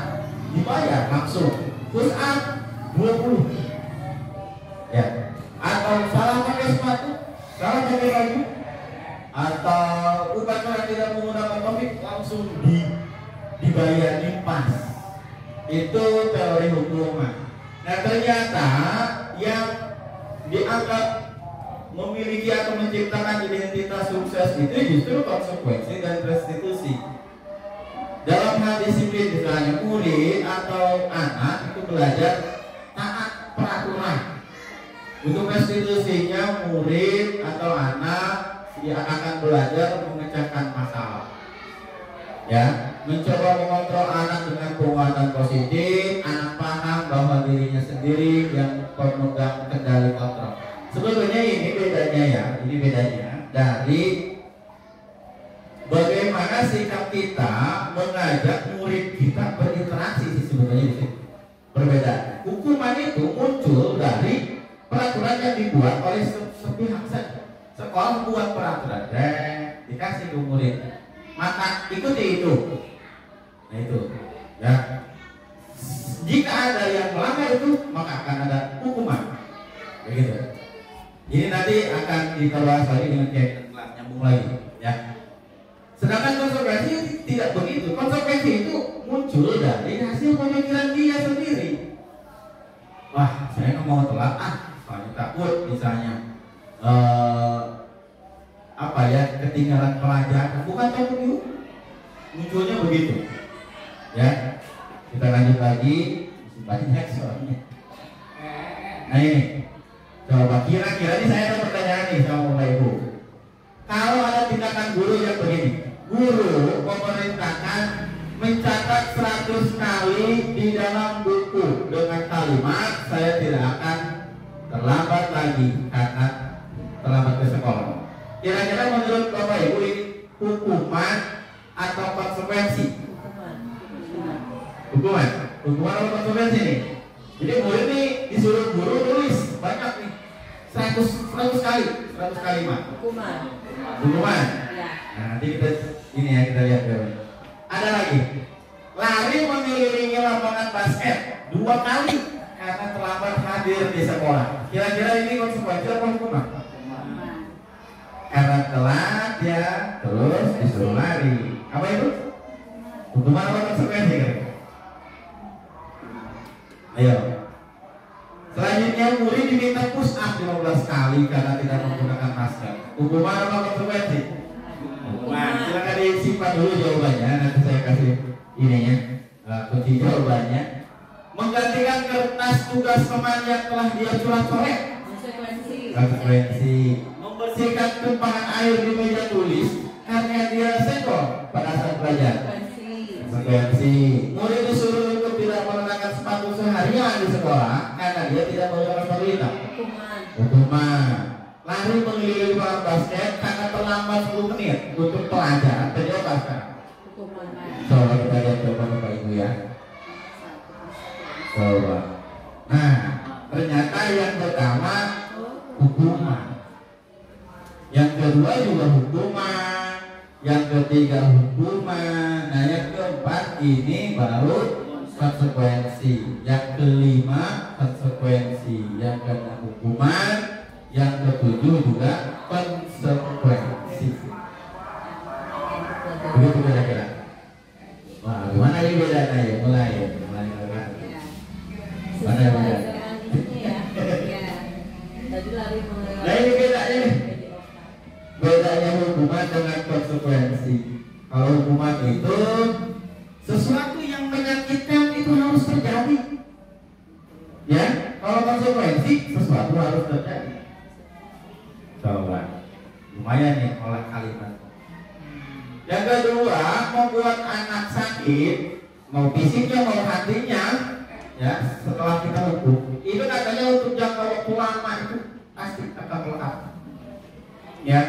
dibayar langsung push up 20 ya, atau salah pakai sepatu, salah pakai baju, atau upacara tidak menggunakan topik, langsung dibayar impas. Itu teori hukuman. Nah ternyata yang dianggap memiliki atau menciptakan identitas sukses itu justru konsekuensi dan restitusi. Dalam hal disiplin misalnya murid atau anak itu belajar taat peraturan. Untuk restitusinya murid atau anak dia akan belajar memecahkan masalah. Ya, mencoba mengontrol anak dengan penguatan positif. Anak paham bahwa dirinya sendiri yang pemegang kendali kontrol. Sebetulnya ini bedanya ya, ini bedanya dari bagaimana sikap kita mengajak murid kita berinteraksi sih sebetulnya di sini. Perbedaan. Hukuman itu muncul dari peraturan yang dibuat oleh sepihak saja. Sekolah buat peraturan, dikasih ke murid, maka ikuti itu. Nah itu, ya. Jika ada yang melanggar itu, maka akan ada hukuman. Begitu. Ini nanti akan dibahas lagi dengan kelas nyambung lagi, ya. Sedangkan konsekuensi tidak begitu. Konsekuensi itu muncul dari hasil pemikiran dia sendiri. Wah, saya nggak mau telat, soalnya takut misalnya ketinggalan pelajaran. Bukan takut itu, munculnya begitu. Ya, kita lanjut lagi, masih banyak soalnya. Nah ini, coba kira-kira ini saya ada pertanyaan nih sama Bapak Ibu. Kalau ada tindakan guru yang begini, guru memerintahkan mencatat 100 kali di dalam buku dengan kalimat saya tidak akan terlambat lagi karena terlambat ke sekolah. Kira-kira menurut Bapak Ibu ini hukuman atau konsekuensi? Hukuman atau konsekuensi nih? Jadi murid nih disuruh guru tulis banyak nih 100 kalimat. Hukuman. Nah, nanti kita lihat dulu. Ada lagi. Lari mengelilingi lapangan basket 2 kali karena terlambat hadir di sekolah. Kira-kira ini konsekuensi apa hukuman? Karena telat ya, terus disuruh lari. Apa itu? Hukuman apa konsekuensi kan? Ayo. Selanjutnya murid diminta push up 15 kali karena tidak menggunakan masker. Hukuman apa konsekuensi? Hukuman. Silakan disimpan dulu jawabannya, nanti saya kasih ininya, kunci jawabannya. Menggantikan kertas tugas teman yang telah dia coret-coret. Konsekuensi. Membersihkan tumpahan air di meja tulis karena dia senggol pada saat belajar. Konsekuensi. Murid disuruh untuk tidak mengenakan sepatu seharian di sekolah karena dia tidak menggunakan sepatu hitam. Hukuman. Lari mengelilingi lapangan basket karena terlambat 10 menit untuk pelajaran. Terjawab sekarang. Coba kita lihat coba Bapak Ibu ya. Coba. Nah, ternyata yang pertama hukuman. Yang kedua juga hukuman. Yang ketiga hukuman. Nah ini baru konsekuensi. Yang kelima konsekuensi. Yang keenam hukuman. Yang ketujuh juga konsekuensi. Begitu kira-kira. Wah, gimana ini bedanya ya? Mulai. Mana yang beda? Nah ini bedanya nih. Bedanya hukuman dengan konsekuensi. Kalau hukuman itu sesuatu yang menyakitkan itu harus terjadi. Ya, kalau konsekuensi sesuatu harus terjadi. Coba, lumayan nih olah kalimat. Yang kedua, membuat anak sakit, mau fisiknya mau hatinya, ya setelah kita hukum, itu katanya untuk jangka waktu lama itu pasti akan melekat. Ya,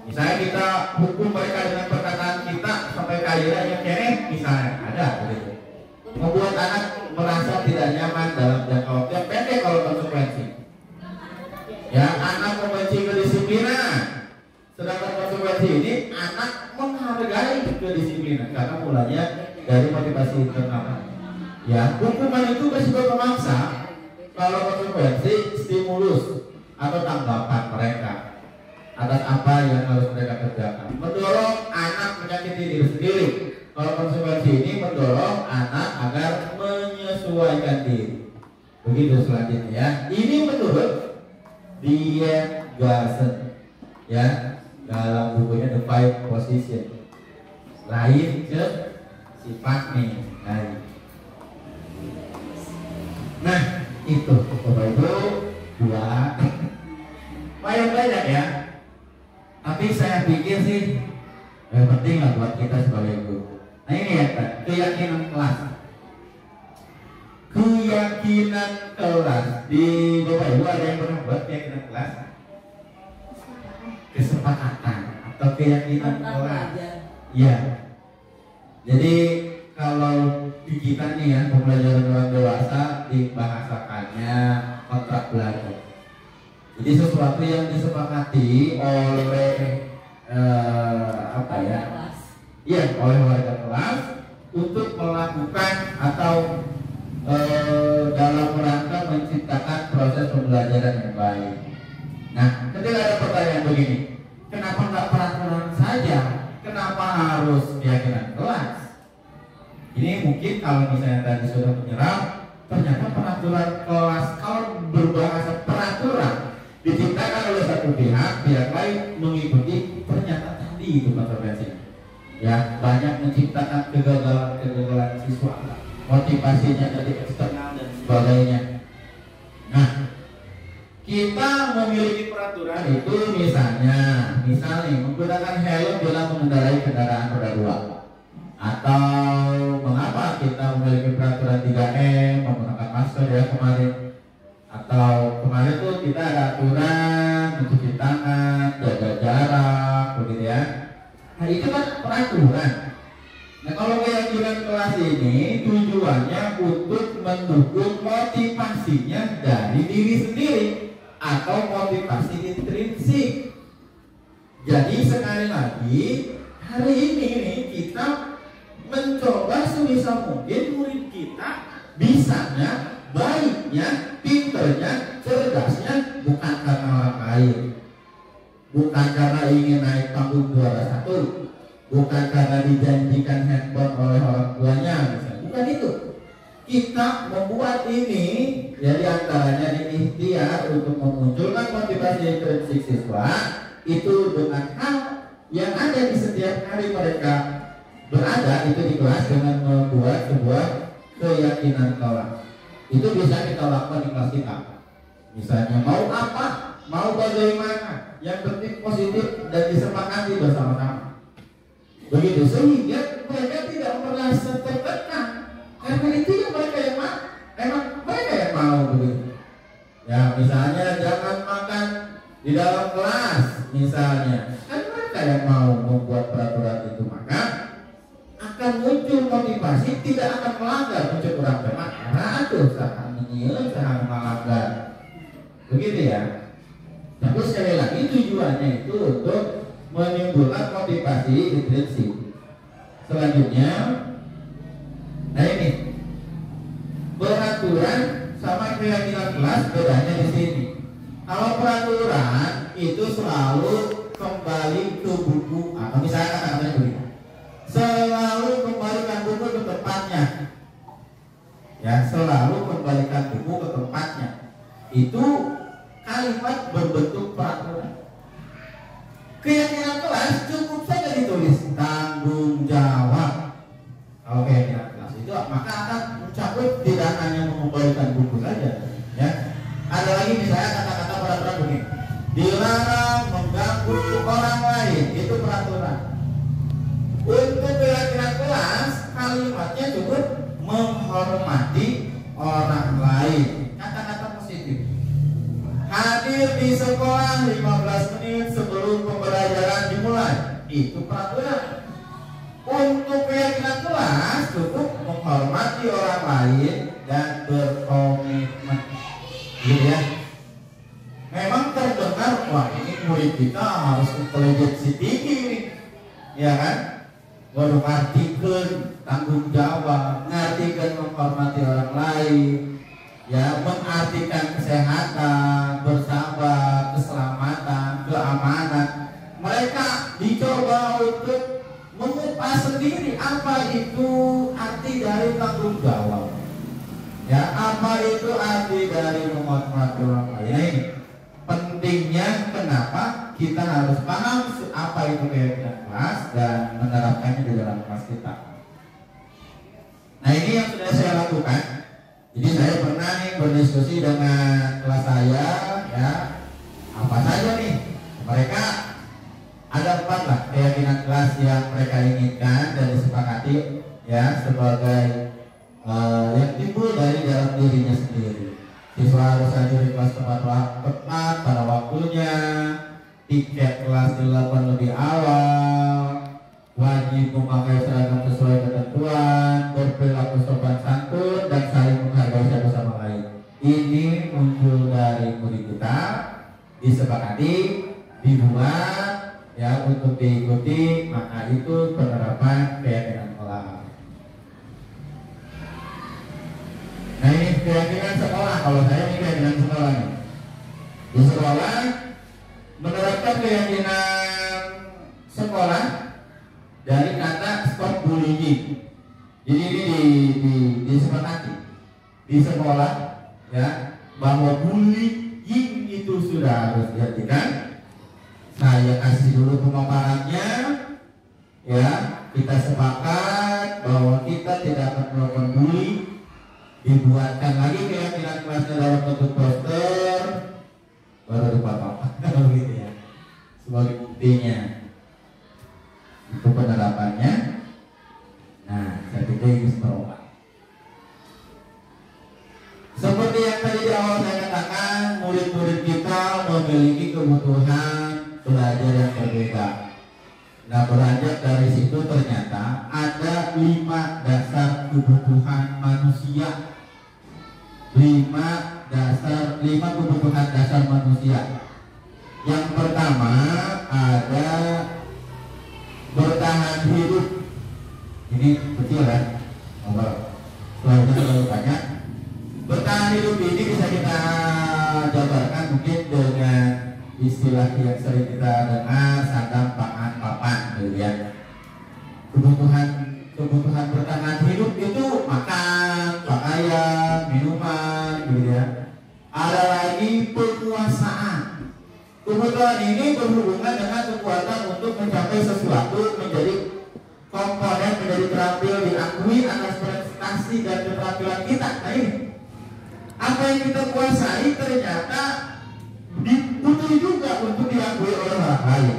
misalnya kita hukum mereka dengan perkataan kita sampai keadaan yang kere, misalnya ada begitu. Membuat anak merasa tidak nyaman dalam jangka waktu yang pendek kalau konsekuensi. Ya, anak membenci kedisiplinan. Sedangkan konsekuensi ini anak menghargai kedisiplinan karena mulanya dari motivasi internal. Ya, hukuman itu bersifat memaksa. Kalau konsekuensi stimulus atau tanggapan mereka atas apa yang harus mereka kerjakan. Mendorong anak menyakiti diri sendiri. Kalau konsekuensi ini mendorong anak agar menyesuaikan diri. Begitu selanjutnya ya. Ini menurut Diegassen ya dalam bukunya The Five Position. Lain ke sifat nih. Nah itu Bapak Ibu dua lumayan banyak ya. Tapi saya pikir sih yang penting lah buat kita sebagai guru. Nah ini ya keyakinan kelas. Keyakinan kelas di Bapak Ibu ada yang pernah buat keyakinan kelas? Kesepakatan atau keyakinan kelas. Ya. Jadi kalau di kita nih ya pembelajaran orang dewasa dibahasakannya kontrak belajar. Jadi sesuatu yang disepakati oleh oleh warga kelas untuk melakukan atau dalam rangka menciptakan proses pembelajaran yang baik. Nah, ketika ada pertanyaan begini, kenapa nggak peraturan saja? Kenapa harus keyakinan kelas? Ini mungkin kalau misalnya tadi sudah menyerap, ternyata peraturan kelas kalau berbahasa peraturan diciptakan oleh satu pihak lain mengikuti, ternyata tadi itu konsekuensi. Ya, banyak menciptakan kegagalan siswa, motivasinya dari eksternal dan sebagainya. Nah, kita memiliki peraturan itu misalnya menggunakan helm dalam mengendarai kendaraan roda 2. Atau mengapa kita memiliki peraturan 3M, menggunakan masker ya kemarin. Atau kemarin tuh kita ada aturan mencuci tangan, jaga jarak, begitu ya. Nah itu kan peraturan. Nah kalau keyakinan kelas ini tujuannya untuk mendukung motivasinya dari diri sendiri atau motivasi intrinsik. Jadi sekali lagi hari ini nih kita mencoba sebisa mungkin murid kita bisanya, baiknya, pinternya, cerdasnya bukan karena orang lain, bukan karena ingin naik panggung juara 1, bukan karena dijanjikan handphone oleh orang tuanya, misalnya. Bukan itu. Kita membuat ini ya diantaranya di ikhtiar untuk memunculkan motivasi intrinsik siswa itu dengan hal yang ada di setiap hari mereka berada itu di kelas dengan membuat sebuah keyakinan kelas. Itu bisa kita lakukan di kelas kita. Misalnya mau apa, mau bagaimana, yang penting positif dan disepakati bersama-sama. Begitu sehingga mereka tidak merasa tertekan karena itu yang mereka yang mau, emang mereka yang mau begitu. Ya misalnya jangan makan di dalam kelas misalnya, kan mereka yang mau membuat peraturan itu, maka akan muncul motivasi tidak akan melanggar, muncul kurang teman aduh sangat menyilai, sangat melanggar begitu ya. Tapi sekali lagi tujuannya itu untuk menimbulkan motivasi intrinsik. Selanjutnya keyakinan kelas bedanya di sini. Kalau peraturan itu selalu kembali ke buku, atau misalnya kata-katanya begini, selalu kembalikan buku ke tempatnya. Ya, selalu kembalikan buku ke tempatnya. Itu kalimat berbentuk peraturan. Keyakinan kelas cukup saja ditulis tanggung jawab. Kalau keyakinan kelas itu maka akan mencakup tidak hanya mengembalikan buku saja, ya. Ada lagi misalnya kata-kata peraturan begini, dilarang mengganggu orang lain, itu peraturan. Untuk keyakinan kelas kalimatnya cukup menghormati orang lain, kata-kata positif. Hadir di sekolah 15 menit sebelum pembelajaran dimulai, itu peraturan. Untuk keyakinan kelas cukup menghormati orang lain dan berkomitmen, gitu ya. Memang terdengar, wah ini murid kita harus intelijensi tinggi nih, ya kan? Baru ngartikan tanggung jawab, ngartikan menghormati orang lain, ya, mengartikan kesehatan, bersabar, keselamatan, keamanan. Mereka dicoba untuk mengupas sendiri apa itu arti dari tanggung jawab, ya, apa itu arti dari menghormati orang lain. Nah, ini pentingnya kenapa kita harus paham apa itu keyakinan kelas dan menerapkannya di dalam kelas kita. Nah, ini yang sudah saya lakukan. Jadi saya pernah nih berdiskusi dengan kelas saya, ya, apa saja nih mereka, ada 4 lah keyakinan kelas yang mereka inginkan dan disepakati, ya, sebagai yang timbul dari dalam dirinya sendiri. Siswa harus hadir di kelas tepat pada waktunya, tiket kelas dilakukan lebih awal, wajib memakai seragam sesuai ketentuan, berperilaku sopan santun, dan saling menghargai satu sama lain. Ini muncul dari murid kita, disepakati, dibuat, ya, untuk diikuti, maka itu penerapan keyakinan kelas. Nah, ini keyakinan sekolah. Kalau saya ini keyakinan sekolah nih. Di sekolah menerapkan keyakinan sekolah dari kata stop bullying. Jadi ini disepakati di sekolah, ya, bahwa bullying itu sudah harus dihentikan. Saya kasih dulu pemaparannya, ya, kita sepakat bahwa kita tidak akan melakukan bullying. Dibuatkan lagi keyakinan kelasnya dalam bentuk poster, baru dipaparkan gitu ya, sebagai buktinya. Itu penerapannya. Nah, saya pikir ini berubah. Seperti yang tadi di awal saya katakan, murid-murid kita memiliki kebutuhan belajar yang berbeda. Nah, beranjak dari situ ternyata ada 5 dasar kebutuhan manusia. 5 kebutuhan dasar manusia. Yang pertama ada bertahan hidup. Ini kecil kan? Selanjutnya terlalu banyak. Bertahan hidup ini bisa kita jabarkan mungkin dengan istilah yang sering kita dengar, sandang, pangan, papan, gitu ya. Kebutuhan bertahan hidup itu makan, pakaian, minuman, gitu ya. Ada lagi penguasaan. Kebutuhan ini berhubungan dengan kekuatan untuk mencapai sesuatu, menjadi komponen, menjadi terampil, diakui atas prestasi dan keterampilan kita. Nah, ini apa yang kita kuasai ternyata dibutuh juga untuk diakui oleh orang lain.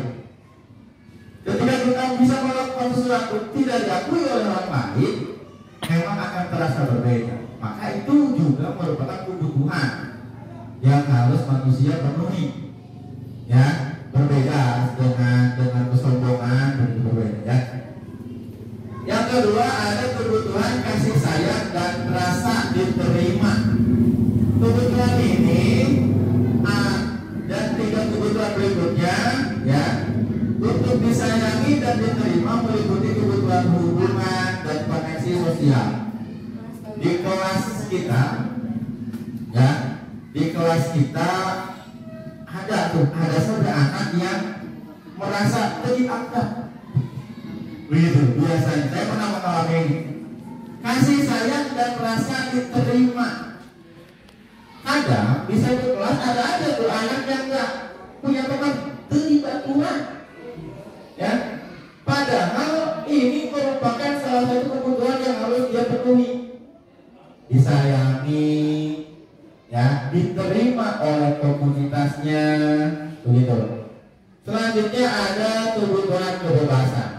Ketika kita bisa melakukan sesuatu tidak diakui oleh orang lain, memang akan terasa berbeda. Maka itu juga merupakan kebutuhan yang harus manusia penuhi, ya, berbeda dengan kesombongan, berbeda, ya. Yang kedua ada kebutuhan kasih sayang dan rasa diterima. Kebutuhan ini dan 3 kebutuhan berikutnya, ya, untuk disayangi dan diterima meliputi kebutuhan hubungan dan koneksi sosial. Di kelas kita Ya, di kelas kita ada saja anak yang merasa terikat. Begitu biasanya. Saya pernah mengalami ini. Kasih sayang dan merasa diterima. Kadang di satu kelas ada aja tuh anak yang nggak punya teman, terlibat Tuhan. Ya, padahal ini merupakan salah satu kebutuhan yang harus dia penuhi. Disayangi, ya, diterima oleh komunitasnya, begitu. Selanjutnya ada kebutuhan kebebasan.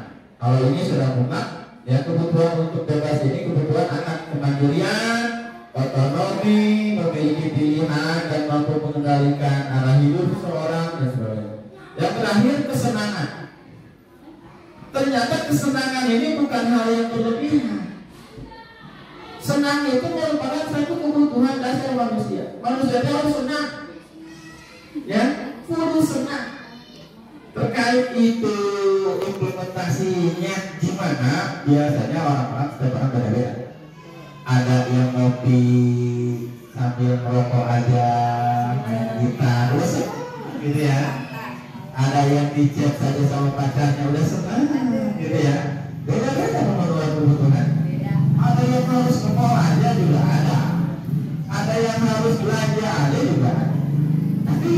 Kalau ini sudah mutlak, ya, kebutuhan untuk bebas ini kebutuhan anak, kemandirian, otonomi, memiliki pilihan dan mampu mengendalikan arah hidup seseorang dan sebagainya. Yang terakhir kesenangan. Ternyata kesenangan ini bukan hal yang berlebihan. Senang itu merupakan satu kebutuhan dasar manusia. Manusia itu harus senang, ya, kudu senang. Terkait itu implementasinya gimana? Biasanya orang-orang setiap orang beda-beda. Ada yang ngopi sambil merokok aja, main gitar, gitu ya. Ada yang di-chat saja sama pacarnya udah senang, gitu ya. Beda-beda memenuhi kebutuhan. Ada yang harus ke mall aja juga ada. Ada yang harus belanja aja juga ada. Tapi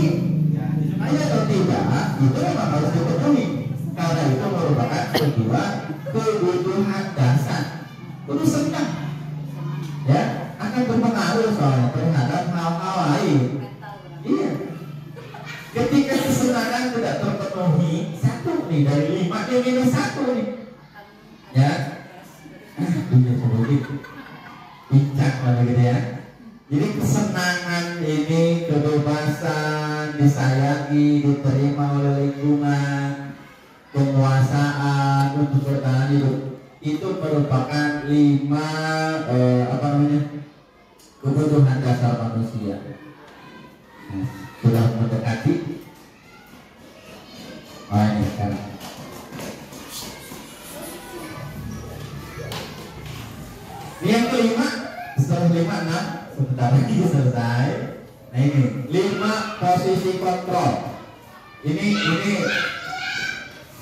ya, aja atau tidak, itu memang harus dipenuhi. Karena itu merupakan sebuah kebutuhan dasar. Kudu senang, ya, akan berpengaruh soalnya terhadap hal-hal lain. Iya. Ketika kesenangan tidak terpenuhi, satu nih dari 5 dia minus 1 nih, ya. Dunia seperti pincak lah gitu ya. Jadi kesenangan ini, kebebasan, disayangi, diterima oleh lingkungan, penguasaan untuk bertahan hidup, itu merupakan 5 kebutuhan dasar manusia. Sudah mendekati. Ini sekarang. Yang kelima, setelah 5, 6, sebentar lagi selesai. Nah ini 5 posisi kontrol. Ini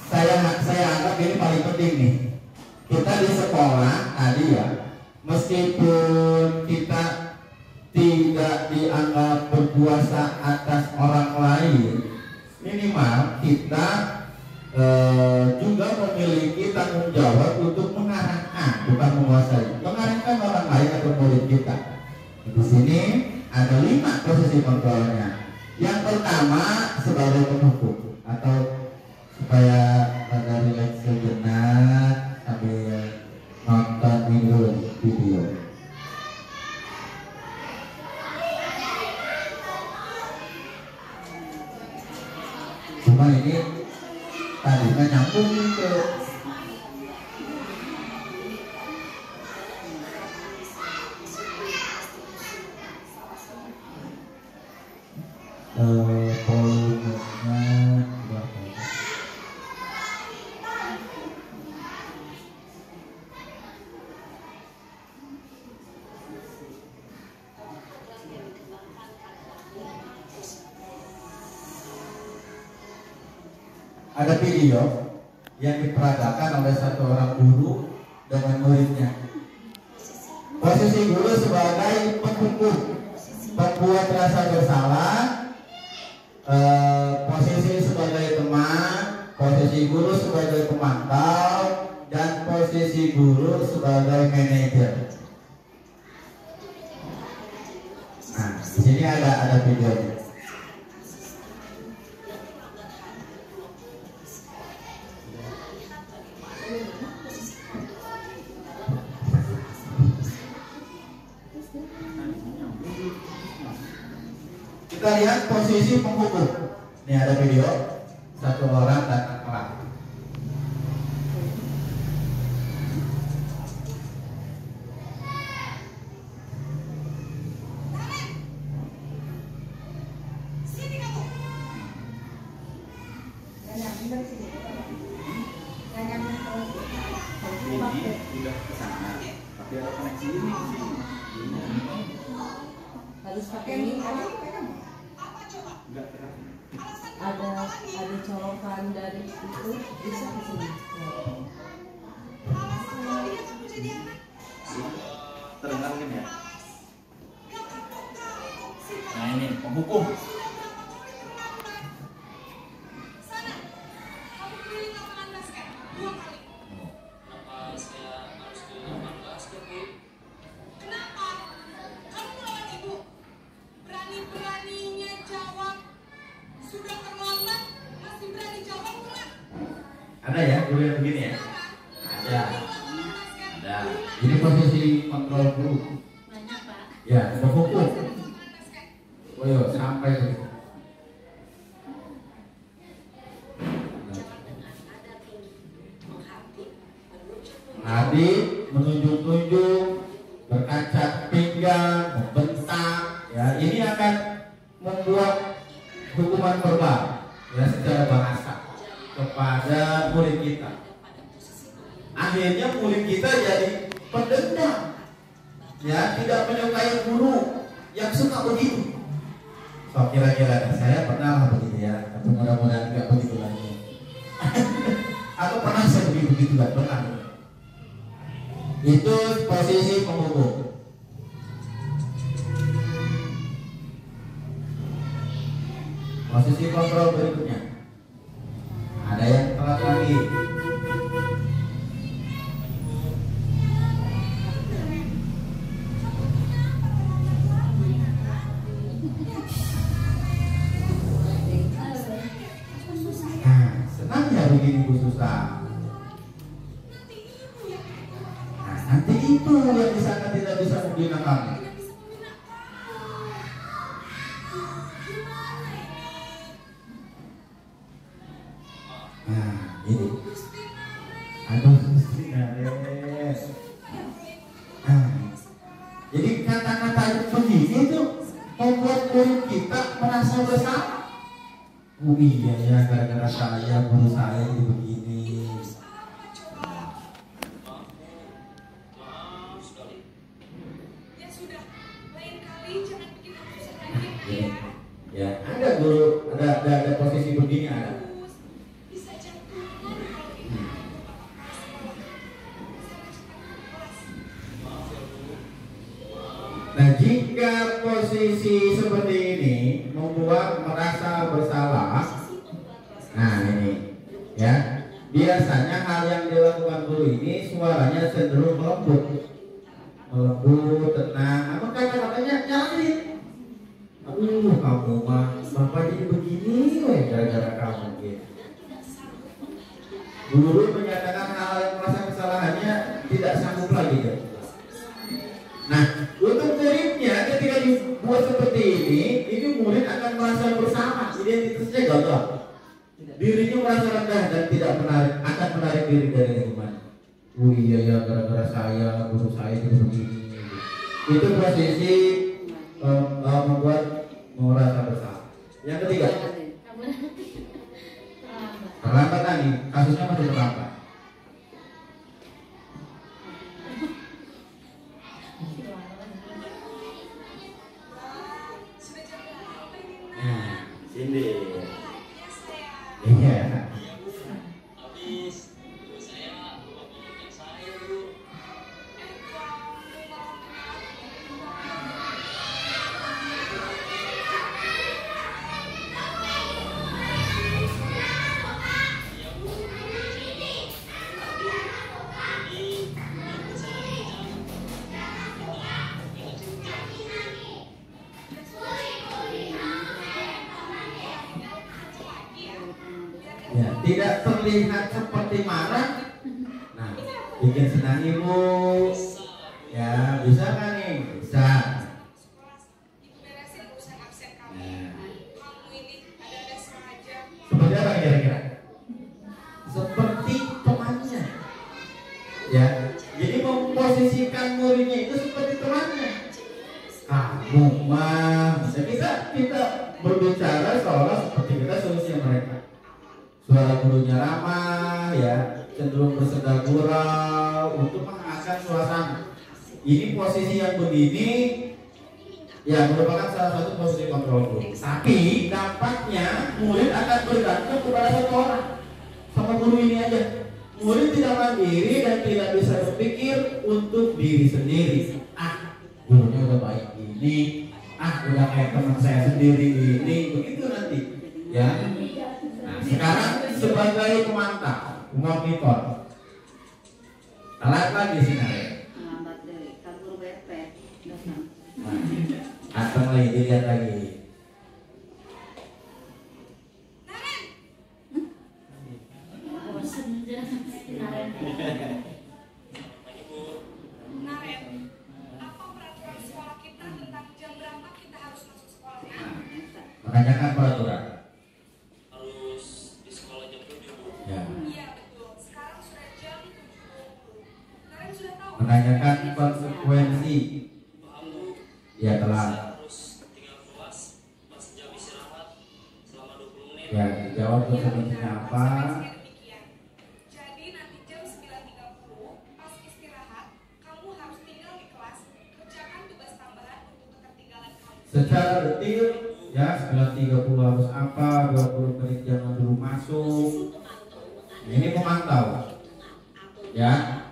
saya anggap ini paling penting nih. Kita di sekolah tadi ya, meskipun kita tidak dianggap berkuasa atas orang lain, minimal kita juga memiliki tanggung jawab untuk mengarahkan, bukan menguasai, mengarahkan orang lain atau murid kita. Di sini ada 5 posisi kontrolnya. Yang pertama sebagai penghukum, atau supaya pada relax sejenak sambil nonton video. Cuma ini tadinya nyambung ke volumenya berapa? Ada video yang diperagakan oleh satu orang guru dengan muridnya. Posisi guru sebagai penghukum, pembuat rasa bersalah, posisi sebagai teman, posisi guru sebagai pemantau, dan posisi guru sebagai manajer. Nah, di sini ada videonya. Kita lihat posisi penghukum. Ini ada video, satu orang datang kelas. Udah kesana, tapi ada koneksi ini. Harus pakai ini. Ada colokan dari itu bisa ke sini. Terdengar kan ya? Nah ini penghukum. Ada ya guru yang begini ya? Ada. Ini posisi kontrol guru. Ya, berhukum. Oh iya, sampai ke situ. Menghadap, menunjuk-nunjuk, berkaca pinggang, membentak. Ya, ini akan membuat hukuman verbal ya secara bahasa kepada murid kita. Akhirnya murid kita jadi pendendam, ya, tidak menyukai guru yang suka begitu. So kira-kira saya pernah begitu ya, tapi mudah-mudahan tidak begitu lagi. Atau pernah saya begitu kan? Pernah. Itu posisi penghukum. Posisi kontrol berikutnya. Ada yang telat lagi. Nah, senang ya begini Bu Susta. Nah, nanti itu yang di sana tidak bisa menggunakan. Nah, ini. Aduh, Gusti Nares. Nah, jadi kata-kata begini itu membuat murid kita merasa bersalah. Oh iya ya, gara-gara saya, guru saya ini begini. Ya, ada guru, ada posisi begini ada. Nah, jika posisi seperti ini membuat merasa bersalah, nah ini, ya, biasanya hal yang dilakukan guru ini suaranya cenderung melembut, tenang. Apa kata-katanya nyalain? Aduh, kamu mah, bapak jadi begini, gara-gara kamu gitu. Guru menyatakan hal yang merasa kesalahannya tidak sanggup lagi gitu. Nah, untuk muridnya ketika dibuat seperti ini murid akan merasa bersalah, identitasnya gagal. Dirinya merasa rendah dan tidak akan menarik diri dari lingkungan. Oh iya ya, gara-gara saya, guru saya itu begini. Itu posisi membuat merasa bersalah. Yang ketiga, terlambat lagi, kasusnya masih terlambat. Sini. Iya. Ya, tidak terlihat seperti marah. Nah, bikin senang ibu. Ya, bisa kan nih? Bisa. Nah. Seperti apa kira-kira? Seperti temannya. Ya, jadi memposisikan muridnya itu seperti temannya. Kamu mah, kita berbicara seolah seperti kita solusi mereka. Suara gurunya ramah, ya, cenderung bersenda gurau untuk mengangkat suasana. Ini posisi yang begini Ya, merupakan salah satu posisi kontrol guru. Tapi dampaknya murid akan bergantung kepada satu orang, sama guru ini aja. Murid tidak mandiri dan tidak bisa berpikir untuk diri sendiri. Gurunya udah baik ini, udah kayak teman saya sendiri ini, begitu nanti. Ya. Nah, sekarang sebagai pemantau, monitor, alat lagi sih Lambat deh, kan guru BP datang. atau lagi dilihat lagi. Bosan aja. Naren, apa peraturan sekolah kita tentang jam berapa kita harus masuk sekolah? Menanyakan peraturan. Harus di sekolah jam 7, Bu. Ya. Iya betul, sekarang sudah jam 7.20. Naren sudah tahu. Menanyakan konsekuensi. Paham, Bu? Ya telah. Saya harus tinggal kelas pas jam istirahat selama 20 menit. Ya dijawab konsekuensinya apa? Konsekuensinya demikian. Jadi nanti jam 9.30 pas istirahat, kamu harus tinggal di kelas, kerjakan tugas tambahan untuk ketertinggalan kamu. Secara detil ya 9.30 harus apa, 20 menit jangan dulu masuk. Nah, ini pemantau. Ya,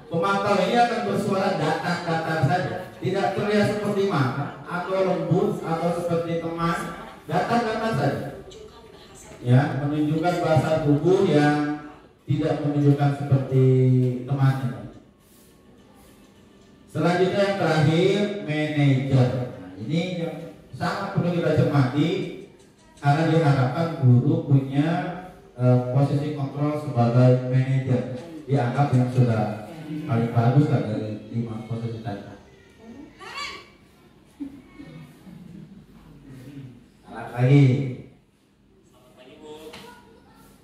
pemantau ini akan bersuara datar-datar saja, tidak terlihat seperti mata atau lembut atau seperti teman, datar-datar saja. Ya, menunjukkan bahasa tubuh yang tidak menunjukkan seperti temannya. Selanjutnya yang terakhir, manajer. Nah, ini yang sangat perlu kita cermati karena diharapkan guru punya posisi kontrol sebagai manajer. Dianggap yang sudah paling bagus lah dari 5 posisi tadi. Salah lagi. Selamat pagi, Bu.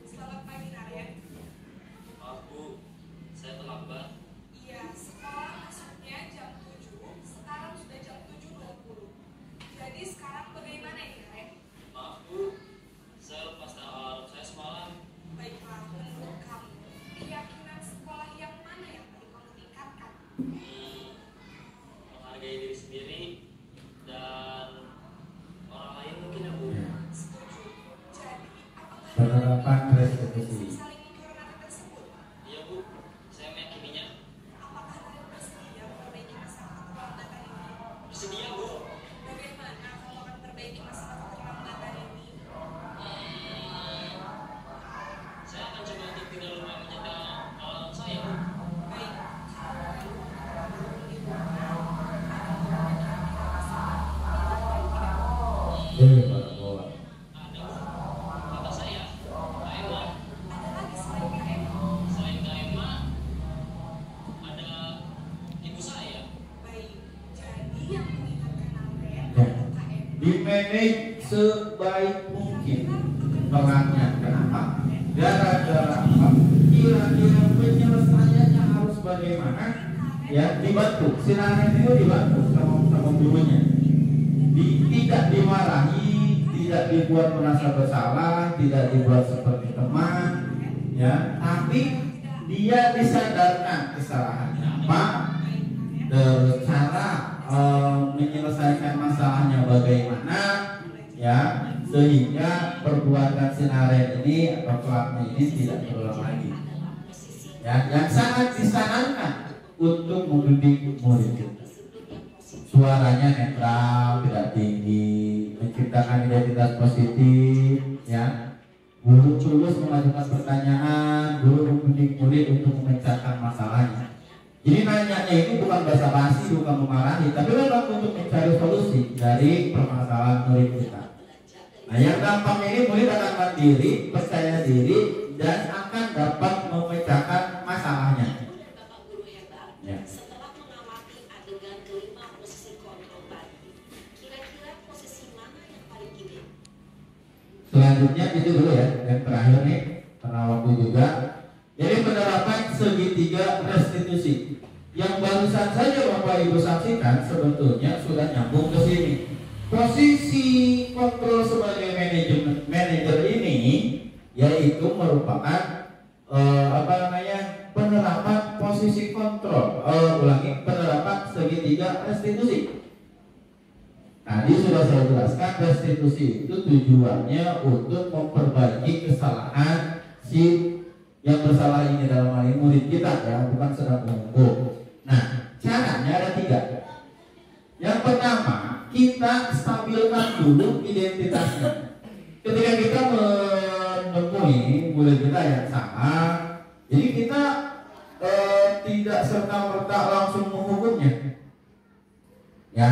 Selamat pagi Naren. Maaf, Bu. Saya terlambat. Iya, sekolah masuknya jam 7, sekarang sudah jam 7.20. Jadi sekarang bagaimana ini Naren? Maaf, Bu. Saya lepas alarm saya semalam. Baiklah, menurut kamu, keyakinan sekolah yang mana yang perlu kamu tingkatkan? Menghargai diri sendiri dan orang lain mungkin, ya, Bu. Setuju. Jadi, apakah Penerapan restitusi. saling menghormati tersebut? Iya, Bu. Saya meyakininya. Apakah Naren bersedia memperbaiki masalah keterlambatan ini? Bersedia, Bu. Bagaimana kamu akan perbaiki masalah keterlambatan ini? Saya akan coba untuk tidak lupa menyetel alarm saya, Bu. Baik, Bawa. Ada, Bu. Kata saya, KMA. ada lagi selain KM? Selain KMA, ada ibu saya. Baik, jadi yang mengingatkan Naren Ya. untuk KM. Di manage sebaik mungkin perannya. Kenapa? Gara-gara apa? Kira-kira penyelesaiannya harus bagaimana? Ya dibantu. Sinarnya itu dibantu sama gurunya. Tidak dimarahi, tidak dibuat merasa bersalah, tidak dibuat seperti teman, ya. Tapi dia disadarkan kesalahannya apa, terus cara menyelesaikan masalahnya bagaimana, ya, sehingga perbuatan sinaren ini atau pelaku ini tidak terulang lagi. Ya, yang sangat disarankan untuk mendidik murid. Suaranya netral, tidak tinggi, menciptakan identitas positif, ya. Guru tulus mengajukan pertanyaan, guru mendidik murid untuk memecahkan masalahnya. Jadi nanyanya itu bukan basa-basi, bukan memarahi, tapi memang untuk mencari solusi dari permasalahan murid kita. Nah, yang gampang ini murid akan mandiri, percaya diri, dan akan dapat memecahkan masalahnya. Bapak guru hebat, Ya. setelah mengamati adegan kelima posisi kontrol tadi, kira-kira posisi mana yang paling ideal? Selanjutnya itu dulu ya, yang terakhir nih, karena waktu juga. Jadi penerapan segitiga restitusi yang barusan saja Bapak Ibu saksikan sebetulnya sudah nyambung ke sini. Posisi kontrol sebagai manajer ini yaitu merupakan penerapan posisi kontrol. Penerapan segitiga restitusi. Tadi sudah saya jelaskan, restitusi itu tujuannya untuk memperbaiki kesalahan si yang bersalah ini, dalam hal ini murid kita ya, bukan sedang menghukum. Nah, caranya ada 3. Yang pertama, kita stabilkan dulu identitasnya. Ketika kita menemui murid kita yang salah, jadi kita tidak serta-merta langsung menghukumnya. Ya,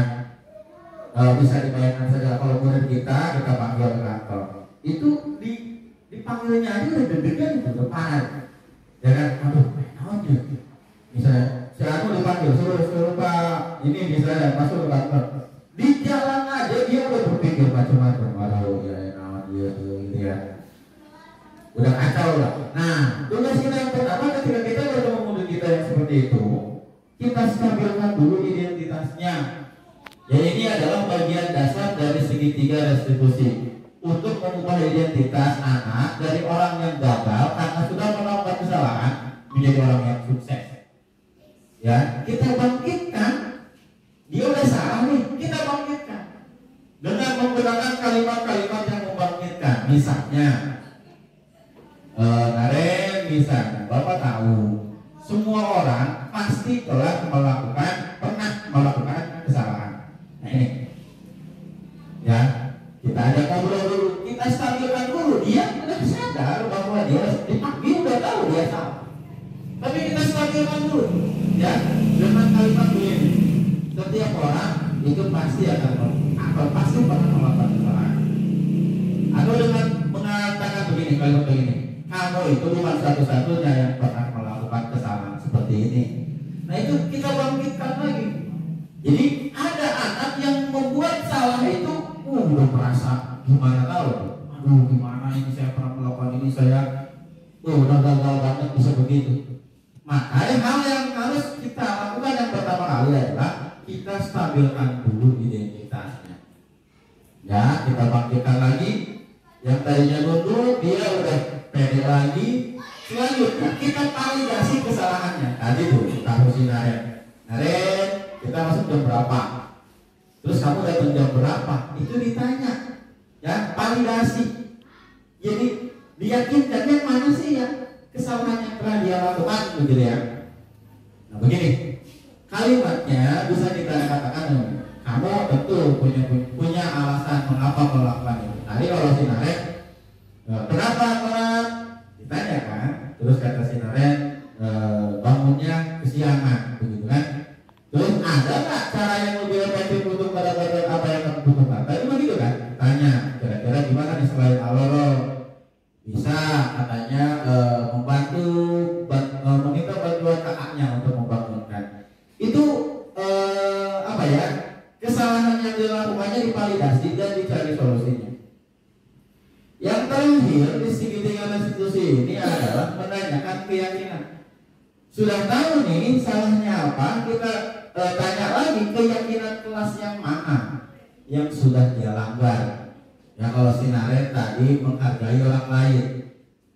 bisa dibayangkan saja kalau murid kita panggil ke kantor, itu dipanggilnya aja udah deg-degan itu depan, ya kan? Aduh, naon ya? Misalnya si Anu dipanggil, suruh Pak ini misalnya masuk ke kantor, di jalan aja dia udah berpikir macam-macam, aduh ya naon dia gitu ya, udah kacau lah. Nah, tugas kita yang pertama ketika kita bertemu murid kita yang seperti itu, kita stabilkan dulu identitasnya. Ya, ini adalah bagian dasar dari segitiga restitusi untuk mengubah identitas anak dari orang yang gagal karena sudah melakukan kesalahan menjadi orang yang sukses. Ya, kita bangkitkan. Dia udah salah nih, kita bangkitkan dengan menggunakan kalimat-kalimat yang membangkitkan. Misalnya, Naren, misalnya, Bapak tahu semua orang pasti pernah melakukan kesalahan. Nah, ini, ya, kita ada ngobrol dulu, kita stabilkan dulu. Dia udah sadar bahwa dia udah tahu dia salah. Tapi kita stabilkan dulu, ya, dengan kalimat begini. Setiap orang itu pasti pernah melakukan kesalahan. Atau dengan mengatakan begini, kalimat begini, kamu itu bukan satu-satunya yang pernah melakukan kesalahan seperti ini. Nah, itu kita bangkitkan lagi. Jadi ada anak yang membuat salah itu, udah merasa gimana tahu, aduh gimana ini saya pernah melakukan ini, saya udah gagal banget bisa begitu. Maka hal yang harus kita lakukan yang pertama kali adalah kita stabilkan dulu identitasnya. Ya, kita bangkitkan lagi. Yang tadinya nunduk, dia udah pede lagi. Selanjutnya kita validasi kesalahannya. Tadi tuh kita harus Naren, kita masuk jam berapa? Terus kamu datang jam berapa? Itu ditanya. Ya, validasi. Jadi diyakinkan yang mana sih ya kesalahan yang telah dia lakukan, begitu ya. Nah, begini kalimatnya bisa kita katakan, kamu tentu punya alasan mengapa melakukan itu. Tadi kalau si Naren, kenapa telat? Ditanya kan. Terus kata si Naren, bangunnya kesiangan, begitu kan. Terus ada nggak cara yang lebih efektif untuk mendapatkan apa yang kamu butuhkan? Tadi begitu kan? Tanya, kira-kira gimana nih selain Allah? Bisa katanya meminta bantuan kakaknya untuk membangunkan. Itu kesalahan yang dilakukannya divalidasi dan dicari solusinya. Yang terakhir di segitiga restitusi ini adalah menanyakan keyakinan. Sudah tahu nih salahnya apa, kita tanya lagi keyakinan kelas yang mana yang sudah dia langgar. Ya, kalau si Naren tadi menghargai orang lain,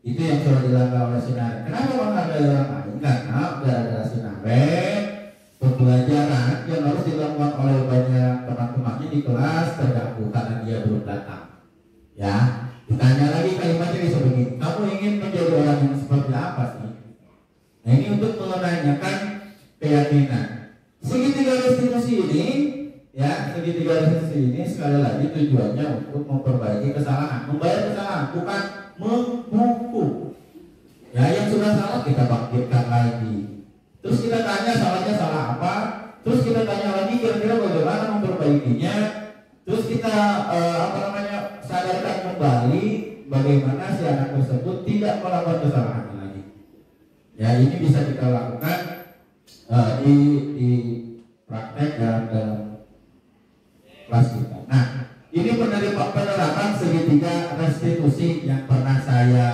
itu yang sudah dilanggar oleh si Naren. Kenapa menghargai orang lain? Karena gara-gara si Naren pembelajaran yang harus dilakukan oleh banyak teman-temannya di kelas terganggu karena dia belum datang. Ya, ditanya lagi kalimatnya bisa begini, kamu ingin menjadi orang yang seperti apa sih? Nah, ini untuk menanyakan keyakinan. Segitiga restitusi ini, ya, segitiga restitusi ini sekali lagi tujuannya untuk memperbaiki kesalahan, membayar kesalahan, bukan menghukum. Ya, yang sudah salah kita bangkitkan lagi. Terus kita tanya salahnya salah apa? Terus kita tanya lagi kira-kira bagaimana memperbaikinya? Terus kita sadarkan kembali bagaimana si anak tersebut tidak melakukan kesalahan lagi. Ya, ini bisa kita lakukan di praktek dalam kelas kita. Nah, ini penerapan segitiga restitusi yang pernah saya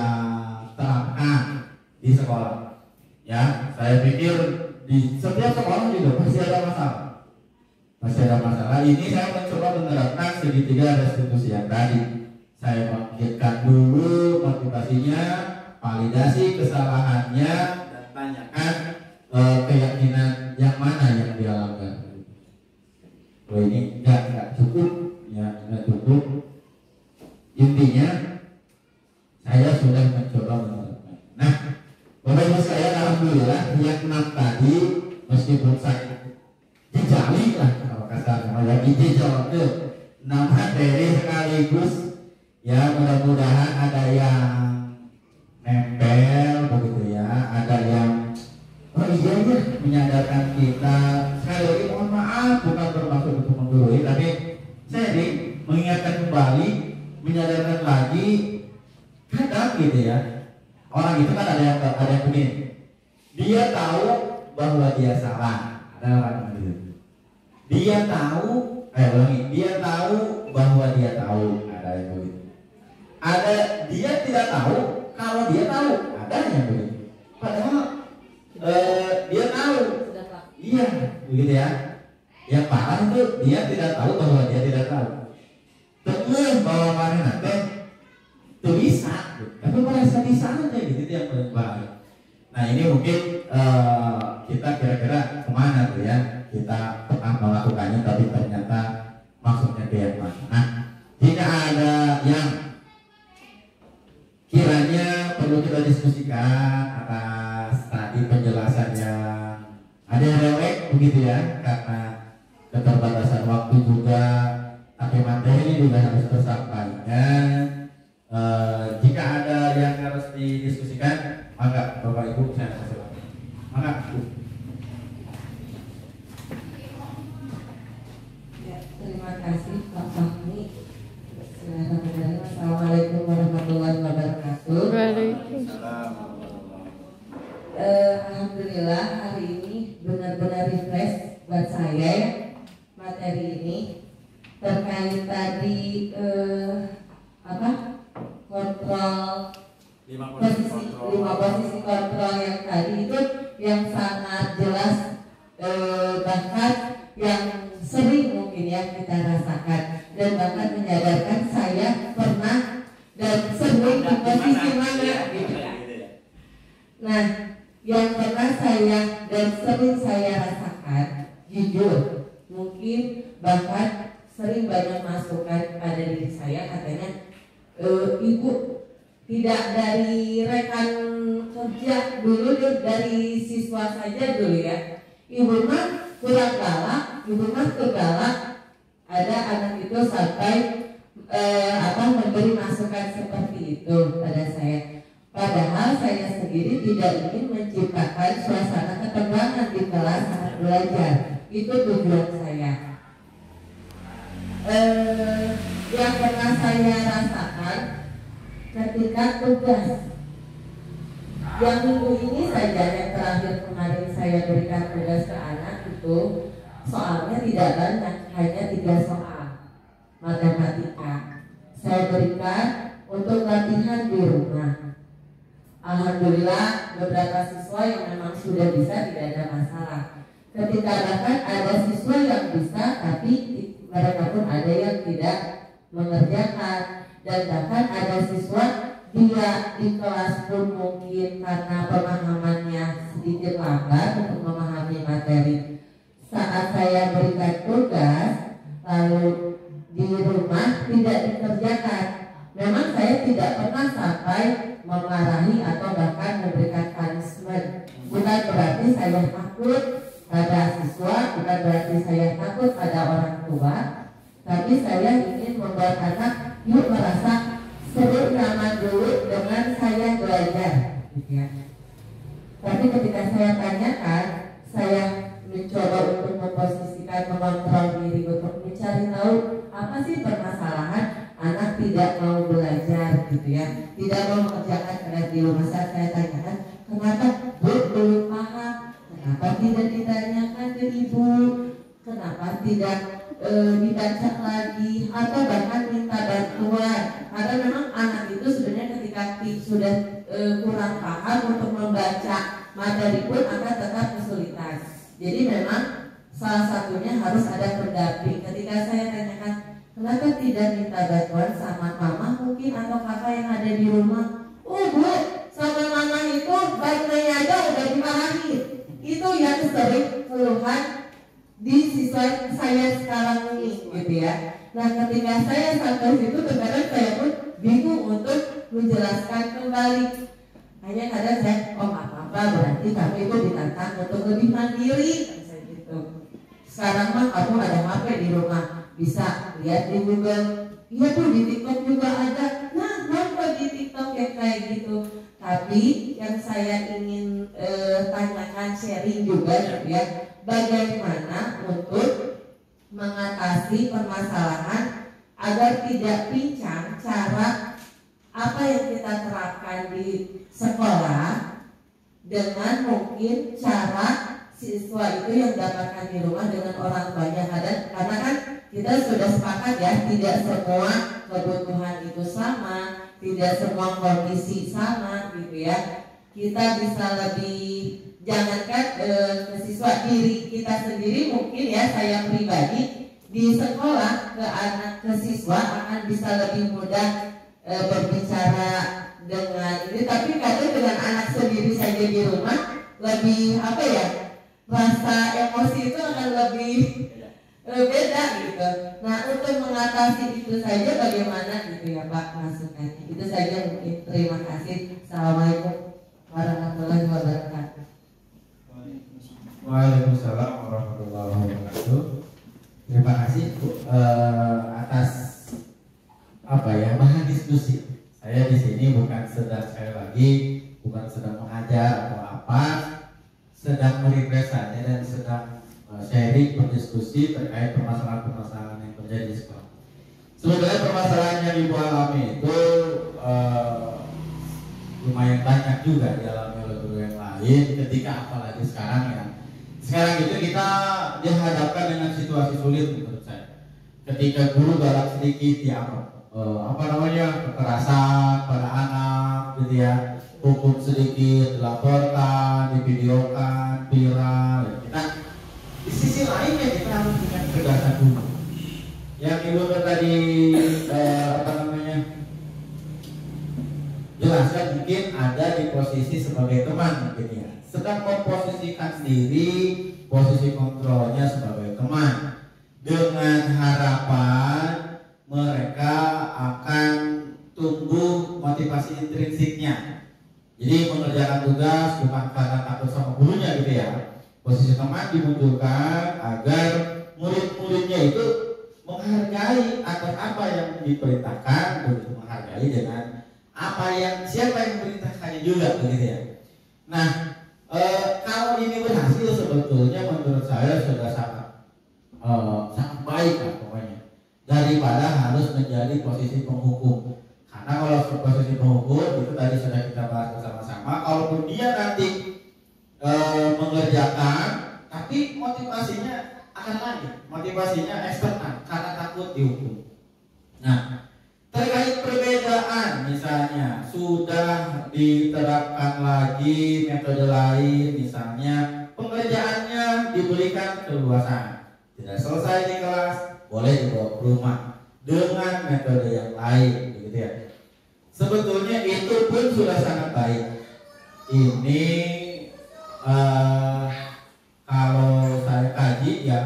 terapkan di sekolah. Ya, saya pikir di setiap sekolah juga pasti ada masalah. Ini saya mencoba menerapkan segitiga restitusi yang tadi. Saya bangkitkan dulu motivasinya, validasi kesalahannya, dan tanyakan keyakinan yang mana yang dia langgar. Ini enggak cukup meskipun saya dijali lah kalau kasarnya ya dijawab tuh 6 materi sekaligus ya, mudah-mudahan ada yang nempel begitu ya, ada yang oh iya ya menyadarkan kita. Sekali lagi mohon maaf bukan bermaksud untuk menggurui, tapi saya mengingatkan kembali, menyadarkan lagi. Kadang gitu ya, orang itu kan ada yang begini, dia tahu bahwa dia salah, ada orang begitu. Dia tahu, dia tahu bahwa dia tahu, ada yang begitu. Ada dia tidak tahu kalau dia tahu, ada yang begitu. Padahal dia tahu, iya begitu ya. Yang parah itu dia tidak tahu bahwa dia tidak tahu. Terus bahwa mana itu bisa, tapi merasa bisa aja gitu, itu yang paling baik. Nah ini mungkin kita kira-kira kemana tuh ya, kita pernah melakukannya tapi ternyata maksudnya ke yang mana. Nah jika ada yang kiranya perlu kita diskusikan atas tadi penjelasan yang ada yang rewek begitu ya, karena keterbatasan waktu juga, tapi materi juga harus tersampaikan. Jika ada yang harus didiskusikan, maka Bapak Ibu saya kasih waktu. Maka Bu. Ya, terima kasih Pak Fahmi. Assalamualaikum warahmatullahi wabarakatuh. Waalaikumsalam. Alhamdulillah hari ini benar-benar refresh buat saya ya, materi ini terkait tadi kontrol 5 posisi kontrol yang tadi itu yang sangat jelas, bahkan yang sering mungkin ya kita rasakan, dan bahkan menyadarkan saya pernah dan sering di posisi mana gitu. Nah, yang pernah saya dan sering saya rasakan, jujur mungkin bahkan sering banyak masukan pada diri saya, katanya ibu tidak dari rekan kerja dulu, dari siswa saja dulu ya, ibu mah kurang galak, ibu mah kegalak. Ada anak itu sampai memberi masukan seperti itu pada saya. Padahal saya sendiri tidak ingin menciptakan suasana ketegangan di kelas saat belajar. Itu tujuan saya. Yang pernah saya rasakan ketika tugas yang minggu ini saja, yang terakhir kemarin saya berikan tugas ke anak itu soalnya tidak banyak, hanya 3 soal matematika. Saya berikan untuk latihan di rumah. Alhamdulillah beberapa siswa yang memang sudah bisa, tidak ada masalah. Ketika bahkan ada siswa yang bisa tapi mereka pun ada yang tidak mengerjakan, dan bahkan ada siswa dia di kelas pun mungkin karena pemahamannya sedikit lambat untuk memahami materi. Saat saya berikan tugas lalu di rumah tidak dikerjakan, memang saya tidak pernah sampai memarahi atau bahkan memberikan punishment. Bukan berarti saya takut pada siswa, bukan berarti saya takut pada orang tua, tapi saya ingin membuat anak yuk merasa seru, nyaman dulu dengan saya belajar, gitu ya. Tapi ketika saya tanyakan, saya mencoba untuk memposisikan, mengontrol diri untuk mencari tahu apa sih permasalahan anak tidak mau belajar, gitu ya, tidak mau mengerjakan tugas di rumah. Saya tanyakan, kenapa Bu belum paham? Kenapa tidak ditanyakan ke ibu? Kenapa tidak dibaca lagi atau bahkan minta bantuan? Karena memang anak itu sebenarnya ketika sudah kurang paham untuk membaca materi pun akan tetap kesulitan. Jadi memang salah satunya harus ada pendamping. Ketika saya tanyakan, kenapa tidak minta bantuan sama mama mungkin atau kakak yang ada di rumah? Oh Bu, sama mama itu baiknya aja udah dimarahin. Itu yang sering keluhan di siswa saya sekarang ini, gitu ya. Nah ketika saya sampai situ, terkadang saya pun bingung untuk menjelaskan kembali. Hanya kadang saya, oh apa-apa, berarti kami itu ditantang untuk lebih mandiri. Sekarang mah kamu ada HP di rumah, bisa lihat di Google. Iya tuh di TikTok juga ada. Nah, kenapa di TikTok yang kayak gitu? Tapi yang saya ingin tanyakan, sharing juga gitu ya, bagaimana untuk mengatasi permasalahan agar tidak pincang cara apa yang kita terapkan di sekolah dengan mungkin cara siswa itu yang dapatkan di rumah dengan orang tuanya. Karena kan kita sudah sepakat ya, tidak semua kebutuhan itu sama, tidak semua kondisi sama gitu ya. Kita bisa lebih, jangankan ke siswa, diri kita sendiri mungkin ya, saya pribadi di sekolah ke siswa akan bisa lebih mudah berbicara dengan ini, tapi kadang dengan anak sendiri saja di rumah lebih apa ya, rasa emosi itu akan lebih beda gitu. Nah, untuk mengatasi itu saja bagaimana gitu ya Pak masukannya. Itu saja mungkin. Terima kasih. Assalamualaikum warahmatullahi wabarakatuh. Waalaikumsalam warahmatullahi wabarakatuh. Terima kasih Bu atas bahan diskusi. Saya di sini bukan sedang, sekali lagi, bukan sedang mengajar atau apa, sedang merefresh saja dan sedang sharing, berdiskusi terkait permasalahan-permasalahan yang terjadi di sekolah. Sebenarnya permasalahan yang Ibu alami itu lumayan banyak juga dialami oleh guru yang lain, ketika apalagi sekarang ya. Sekarang itu kita dihadapkan dengan situasi sulit menurut saya. Ketika guru galak sedikit ya kekerasan pada anak gitu ya, hukum sedikit dilaporkan, divideokan, viral. Kita di sisi lainnya kita harus dengan ketegasan dulu. Yang Ibu tadi jelaskan, mungkin ada di posisi sebagai teman mungkin ya, sedang memposisikan diri, posisi kontrolnya sebagai teman, dengan harapan mereka akan tumbuh motivasi intrinsiknya. Jadi mengerjakan tugas bukan karena takut sama gurunya gitu ya. Posisi teman dimunculkan agar murid-muridnya itu menghargai atas apa yang diperintahkan, begitu menghargai dengan apa yang siapa yang memerintahkannya juga begitu ya. Nah, kalau ini berhasil sebetulnya menurut saya sudah sangat baik lah pokoknya, daripada harus menjadi posisi penghukum. Karena kalau posisi penghukum itu tadi sudah kita bahas bersama-sama, kalaupun dia nanti mengerjakan tapi motivasinya akan lain, motivasinya eksternal karena takut dihukum. Nah, terkait perbedaan misalnya sudah diterapkan lagi metode lain, misalnya pengerjaannya diberikan keluasan, tidak selesai di kelas boleh dibawa ke rumah dengan metode yang lain begitu ya. Sebetulnya itu pun sudah sangat baik. Ini kalau saya kaji ya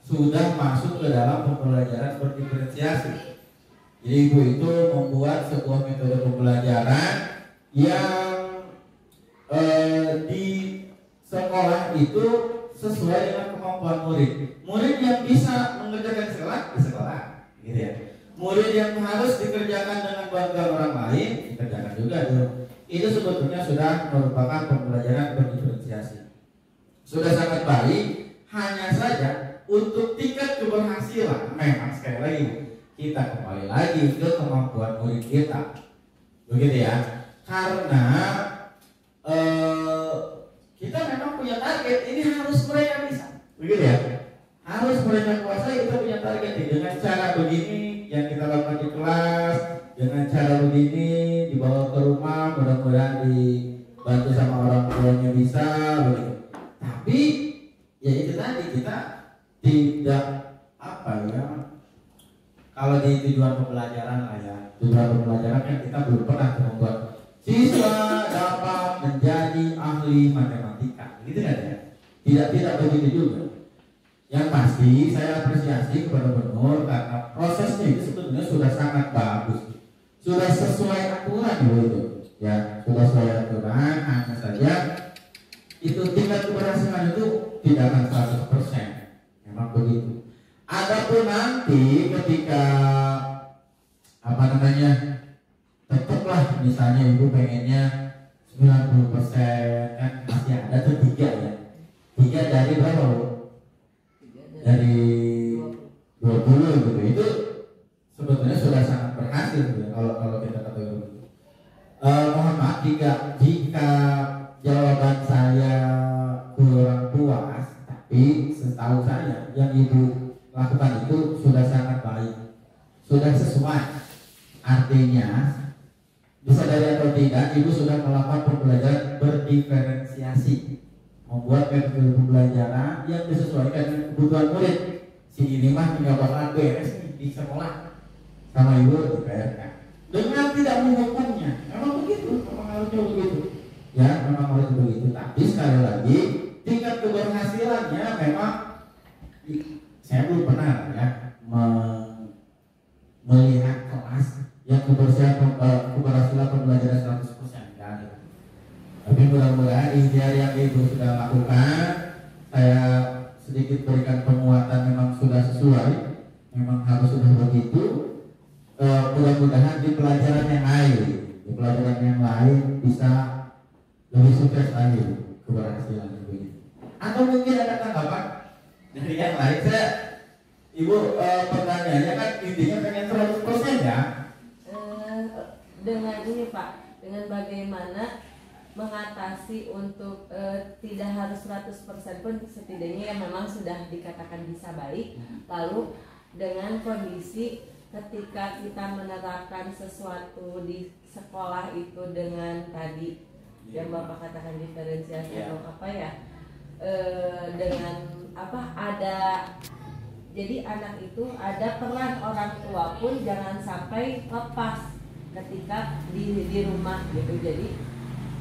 sudah masuk ke dalam pembelajaran berdiferensiasi. Jadi Ibu itu membuat sebuah metode pembelajaran yang di sekolah itu sesuai dengan kemampuan murid. Murid yang bisa mengerjakan di sekolah, gitu ya. Murid yang harus dikerjakan dengan bantuan orang lain, dikerjakan juga tuh. Itu sebetulnya sudah merupakan pembelajaran berdiferensiasi. Sudah sangat baik, hanya saja untuk tingkat keberhasilan memang sekali lagi kita kembali lagi ke kemampuan murid kita, begitu ya. Karena kita memang punya target, ini harus mereka bisa, begitu ya. Harus mereka kuasai, kita punya target dengan cara begini yang kita lakukan di kelas, dengan cara begini dibawa ke rumah, mudah-mudahan dibantu sama orang tuanya bisa, begitu. Tapi ya itu tadi kita tidak kalau di tujuan pembelajaran lah ya, tujuan pembelajaran kan kita belum pernah membuat siswa dapat menjadi ahli matematika, gitu kan ya? Tidak begitu juga. Yang pasti saya apresiasi kepada Benur karena prosesnya itu sebetulnya sudah sangat bagus, sudah sesuai aturan itu, ya sudah sesuai aturan. Hanya saja itu tingkat keberhasilan itu tidak akan 100%. Memang Lalu nanti ketika apa namanya, tetaplah misalnya ibu pengennya 90%, kan masih ada tuh 3 ya. 3 dari berapa Bu? Dari 20 gitu. Itu sebetulnya sudah sangat berhasil ya, kalau kita katakan. Mohon maaf jika jawaban saya kurang puas, tapi setahu saya yang ibu lakukan itu sudah sangat baik, sudah sesuai. Artinya bisa dari atau tidak, ibu sudah melakukan pembelajaran berdiferensiasi, membuat metode pembelajaran yang disesuaikan dengan kebutuhan murid. Si ini mah nggak bakalan beres nih di sekolah sama ibu dibayarkan dengan tidak menghukumnya. Memang begitu, memang harusnya begitu. Ya, memang harus begitu. Tapi sekali lagi, tingkat keberhasilannya memang saya belum pernah ya melihat kelas yang keberhasilan pembelajaran 100% kan. Tapi mudah-mudahan ikhtiar yang ibu sudah lakukan, saya sedikit berikan penguatan, memang sudah sesuai, memang harus sudah begitu. Mudah-mudahan di pelajaran yang lain bisa lebih sukses lagi keberhasilan ibu ini. Atau mungkin ada tanggapan dari yang lain? Ibu pertanyaannya kan intinya pengen 100% ya? Dengan ini Pak, dengan bagaimana mengatasi untuk tidak harus 100% pun setidaknya yang memang sudah dikatakan bisa baik. Lalu dengan kondisi ketika kita menerapkan sesuatu di sekolah itu dengan tadi yang Bapak katakan diferensiasi atau apa ya, dengan apa, ada, jadi anak itu ada peran orang tua pun jangan sampai lepas ketika di rumah gitu. Jadi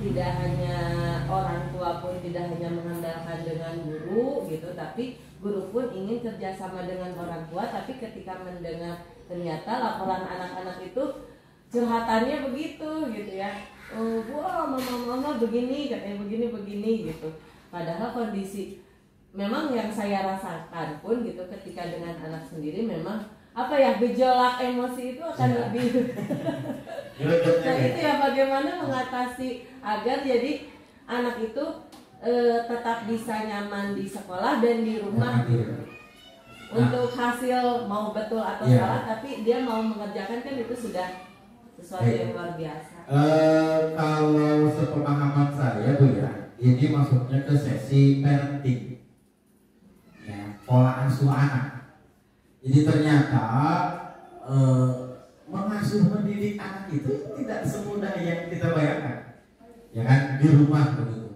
tidak hanya orang tua pun tidak hanya mengandalkan dengan guru gitu, tapi guru pun ingin kerjasama dengan orang tua. Tapi ketika mendengar ternyata laporan anak-anak itu curhatannya begitu gitu ya, wah mama begini katanya, begini gitu. Padahal kondisi memang yang saya rasakan pun gitu ketika dengan anak sendiri memang apa ya, gejolak emosi itu akan lebih. Nah itu ya, bagaimana mengatasi agar jadi anak itu tetap bisa nyaman di sekolah dan di rumah gitu. Untuk hasil mau betul atau salah, tapi dia mau mengerjakan, kan itu sudah sesuatu yang luar biasa. Kalau sepemahaman saya Bu ya, ini masuknya ke sesi parenting ya, pola asuh anak. Jadi ternyata mengasuh mendidik anak itu tidak semudah yang kita bayangkan, ya kan, di rumah begitu.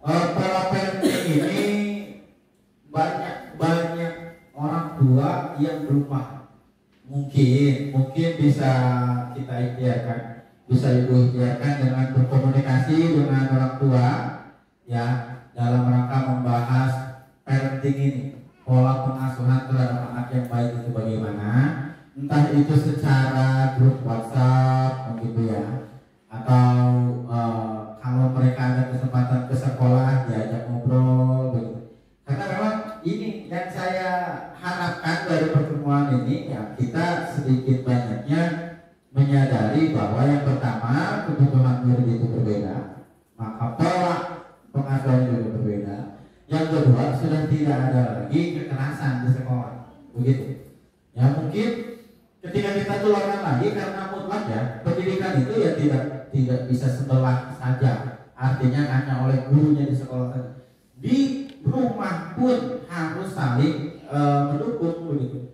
Pola parenting ini banyak orang tua yang belum paham. Mungkin bisa kita ikhtiarkan, bisa ibu ikhtiarkan dengan berkomunikasi dengan orang tua ya, dalam rangka membahas parenting ini, pola pengasuhan terhadap anak yang baik itu bagaimana. Entah itu secara grup WhatsApp begitu ya, atau kalau mereka ada kesempatan ke sekolah diajak ngobrol begitu. Karena memang ini yang saya harapkan dari pertemuan ini ya, kita sedikit banyaknya menyadari bahwa yang pertama kebutuhan murid itu berbeda, maka pola pengasuhan juga berbeda. Yang kedua, sudah tidak ada lagi kekerasan di sekolah begitu ya. Mungkin ketika kita keluarkan lagi, karena mutlak ya, pendidikan itu ya tidak bisa sebelah saja, artinya hanya oleh gurunya di sekolah saja. Di rumah pun harus saling mendukung begitu.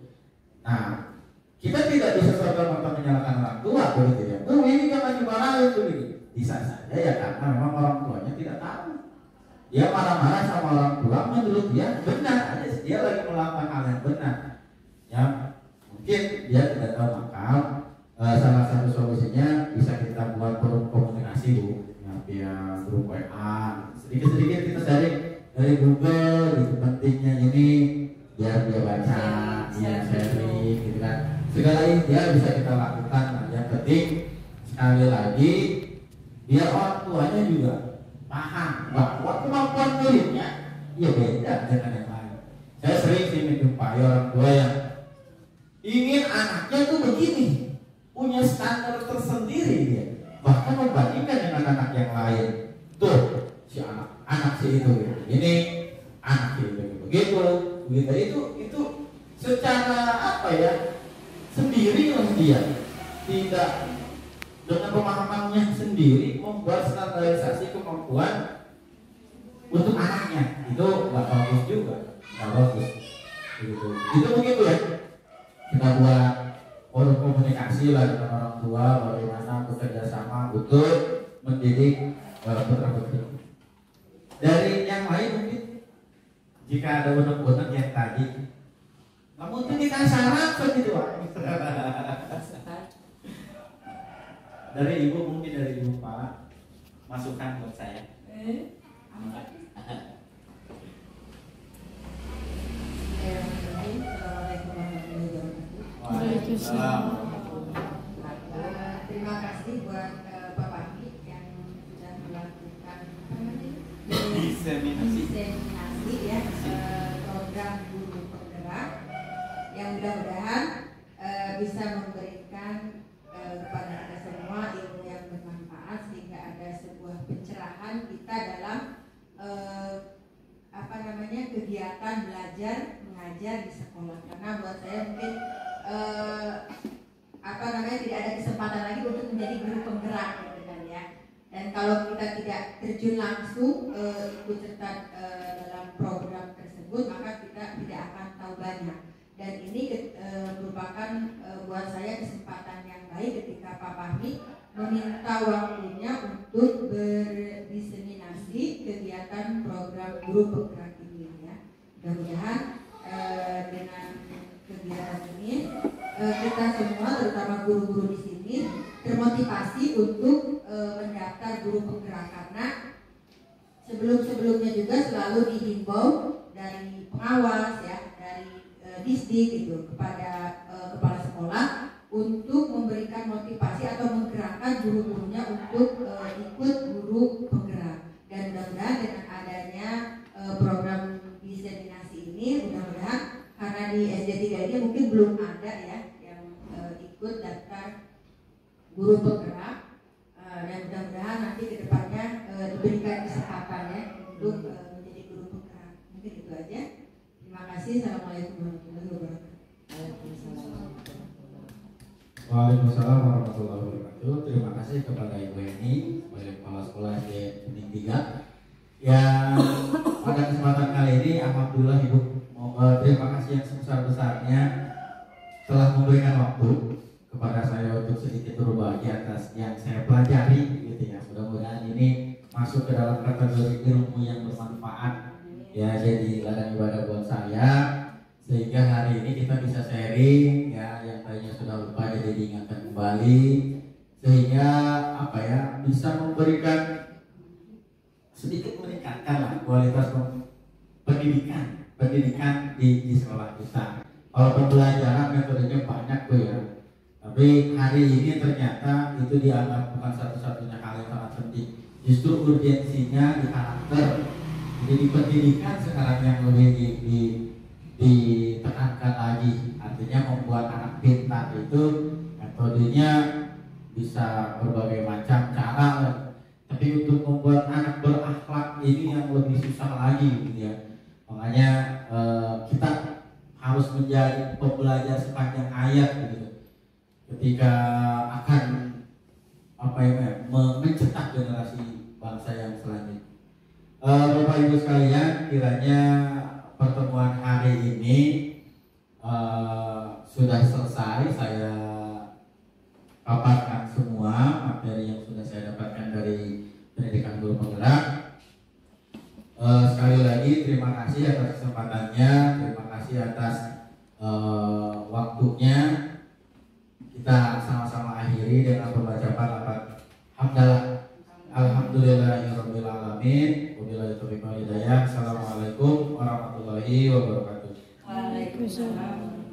Nah, kita tidak bisa serta-merta menyalahkan orang tua begitu ya. Ini kan lagi marahin begitu. Bisa saja ya, karena memang orang tuanya tidak tahu. Dia marah-marah sama orang tua, menurut dia benar aja, dia lagi melakukan hal yang benar. Ya, mungkin dia tidak tahu, maka salah satu solusinya bisa kita buat forum komunikasi Bu, ya, via grup WA. Sedikit-sedikit kita sharing dari Google gitu, pentingnya ini biar dia baca, dia sharing gitu kan. Segala ini dia bisa kita lakukan. Nah, yang penting sekali lagi biar orang tuanya juga paham bahwa kemampuan muridnya ya beda dengan yang lain. Saya sering sih menjumpai orang tua yang itu begini, punya standar tersendiri dia. Bahkan membandingkan dengan anak yang lain. Tuh, si anak si itu gitu. Ini anak si itu begitu. Itu secara apa ya? Sendiri lah dia. Tidak dengan pemahamannya sendiri membuat standarisasi kemampuan untuk anaknya. Itu nggak bagus juga, nggak bagus. Gitu. Itu begitu ya. Kita buat forum komunikasi lah dengan orang tua, bagaimana bekerja sama untuk mendidik putra-putri. Dari yang lain mungkin jika ada unek-unek yang tadi, namun itu dikasih syarat begitu. Dari ibu mungkin dari ibu Pak masukan buat saya. Terima kasih buat Pak Fahmi yang sudah melakukan diseminasi ya program guru penggerak yang mudah-mudahan bisa memberikan kepada kita semua ilmu yang bermanfaat sehingga ada sebuah pencerahan kita dalam kegiatan belajar mengajar di sekolah. Karena buat saya mungkin tidak ada kesempatan lagi untuk menjadi guru penggerak gitu kan ya. Dan kalau kita tidak terjun langsung ikut serta dalam program tersebut, maka kita tidak akan tahu banyak. Dan ini merupakan buat saya kesempatan yang baik ketika Pak Fahmi meminta waktunya untuk berdiseminasi kegiatan program guru penggerak ini ya. Mudah-mudahan dengan kegiatan ini kita semua, terutama guru-guru di sini, termotivasi untuk mendaftar guru penggerak, karena sebelum-sebelumnya juga selalu dihimbau dari pengawas ya, dari Disdik gitu kepada kepala sekolah untuk memberikan motivasi atau menggerakkan guru-gurunya untuk ikut guru penggerak. Dan mudah-mudahan dengan adanya program diseminasi ini, mudah-mudahan karena di SD 3 ini mungkin belum ada ya yang ikut daftar guru penggerak, dan mudah-mudahan nanti kedepannya diberikan kesempatan ya untuk menjadi guru penggerak. Mungkin itu aja. Terima kasih. Assalamualaikum warahmatullahi wabarakatuh. Waalaikumsalam warahmatullahi wabarakatuh. Terima kasih kepada Ibu Eni sebagai kepala sekolah SD Bening 3 yang pada kesempatan kali ini, alhamdulillah Ibu, terima kasih yang sebesar-besarnya telah memberikan waktu kepada saya untuk sedikit berbagi atas yang saya pelajari gitu ya. Mudah-mudahan ini masuk ke dalam kategori ilmu yang bermanfaat ya, jadi ladang ibadah buat saya, sehingga hari ini kita bisa sharing ya, yang tadinya sudah lupa jadi diingatkan kembali, sehingga bisa memberikan sedikit meningkatkan lah kualitas pendidikan di sekolah kita. Kalau pembelajaran metodenya banyak tuh ya, tapi hari ini ternyata itu dianggap bukan satu-satunya hal yang sangat penting. Justru urgensinya di karakter. Jadi pendidikan sekarang yang lebih ditekankan lagi, artinya membuat anak pintar itu metodenya bisa berbagai macam cara, tapi untuk membuat anak berakhlak ini yang lebih susah lagi gitu ya. Makanya kita harus menjadi pembelajar sepanjang hayat gitu, ketika akan mencetak generasi bangsa yang selanjutnya. Bapak Ibu sekalian, kiranya pertemuan hari ini sudah selesai. Saya paparkan semua materi yang sudah saya dapatkan dari pendidikan guru penggerak. Sekali lagi terima kasih atas kesempatannya, terima kasih atas waktunya. Kita sama-sama akhiri dengan pembacaan lafaz hamdalah. Alhamdulillahirabbil alamin. Wabillahi taufiq wal hidayah. Assalamualaikum warahmatullahi wabarakatuh. Waalaikumsalam.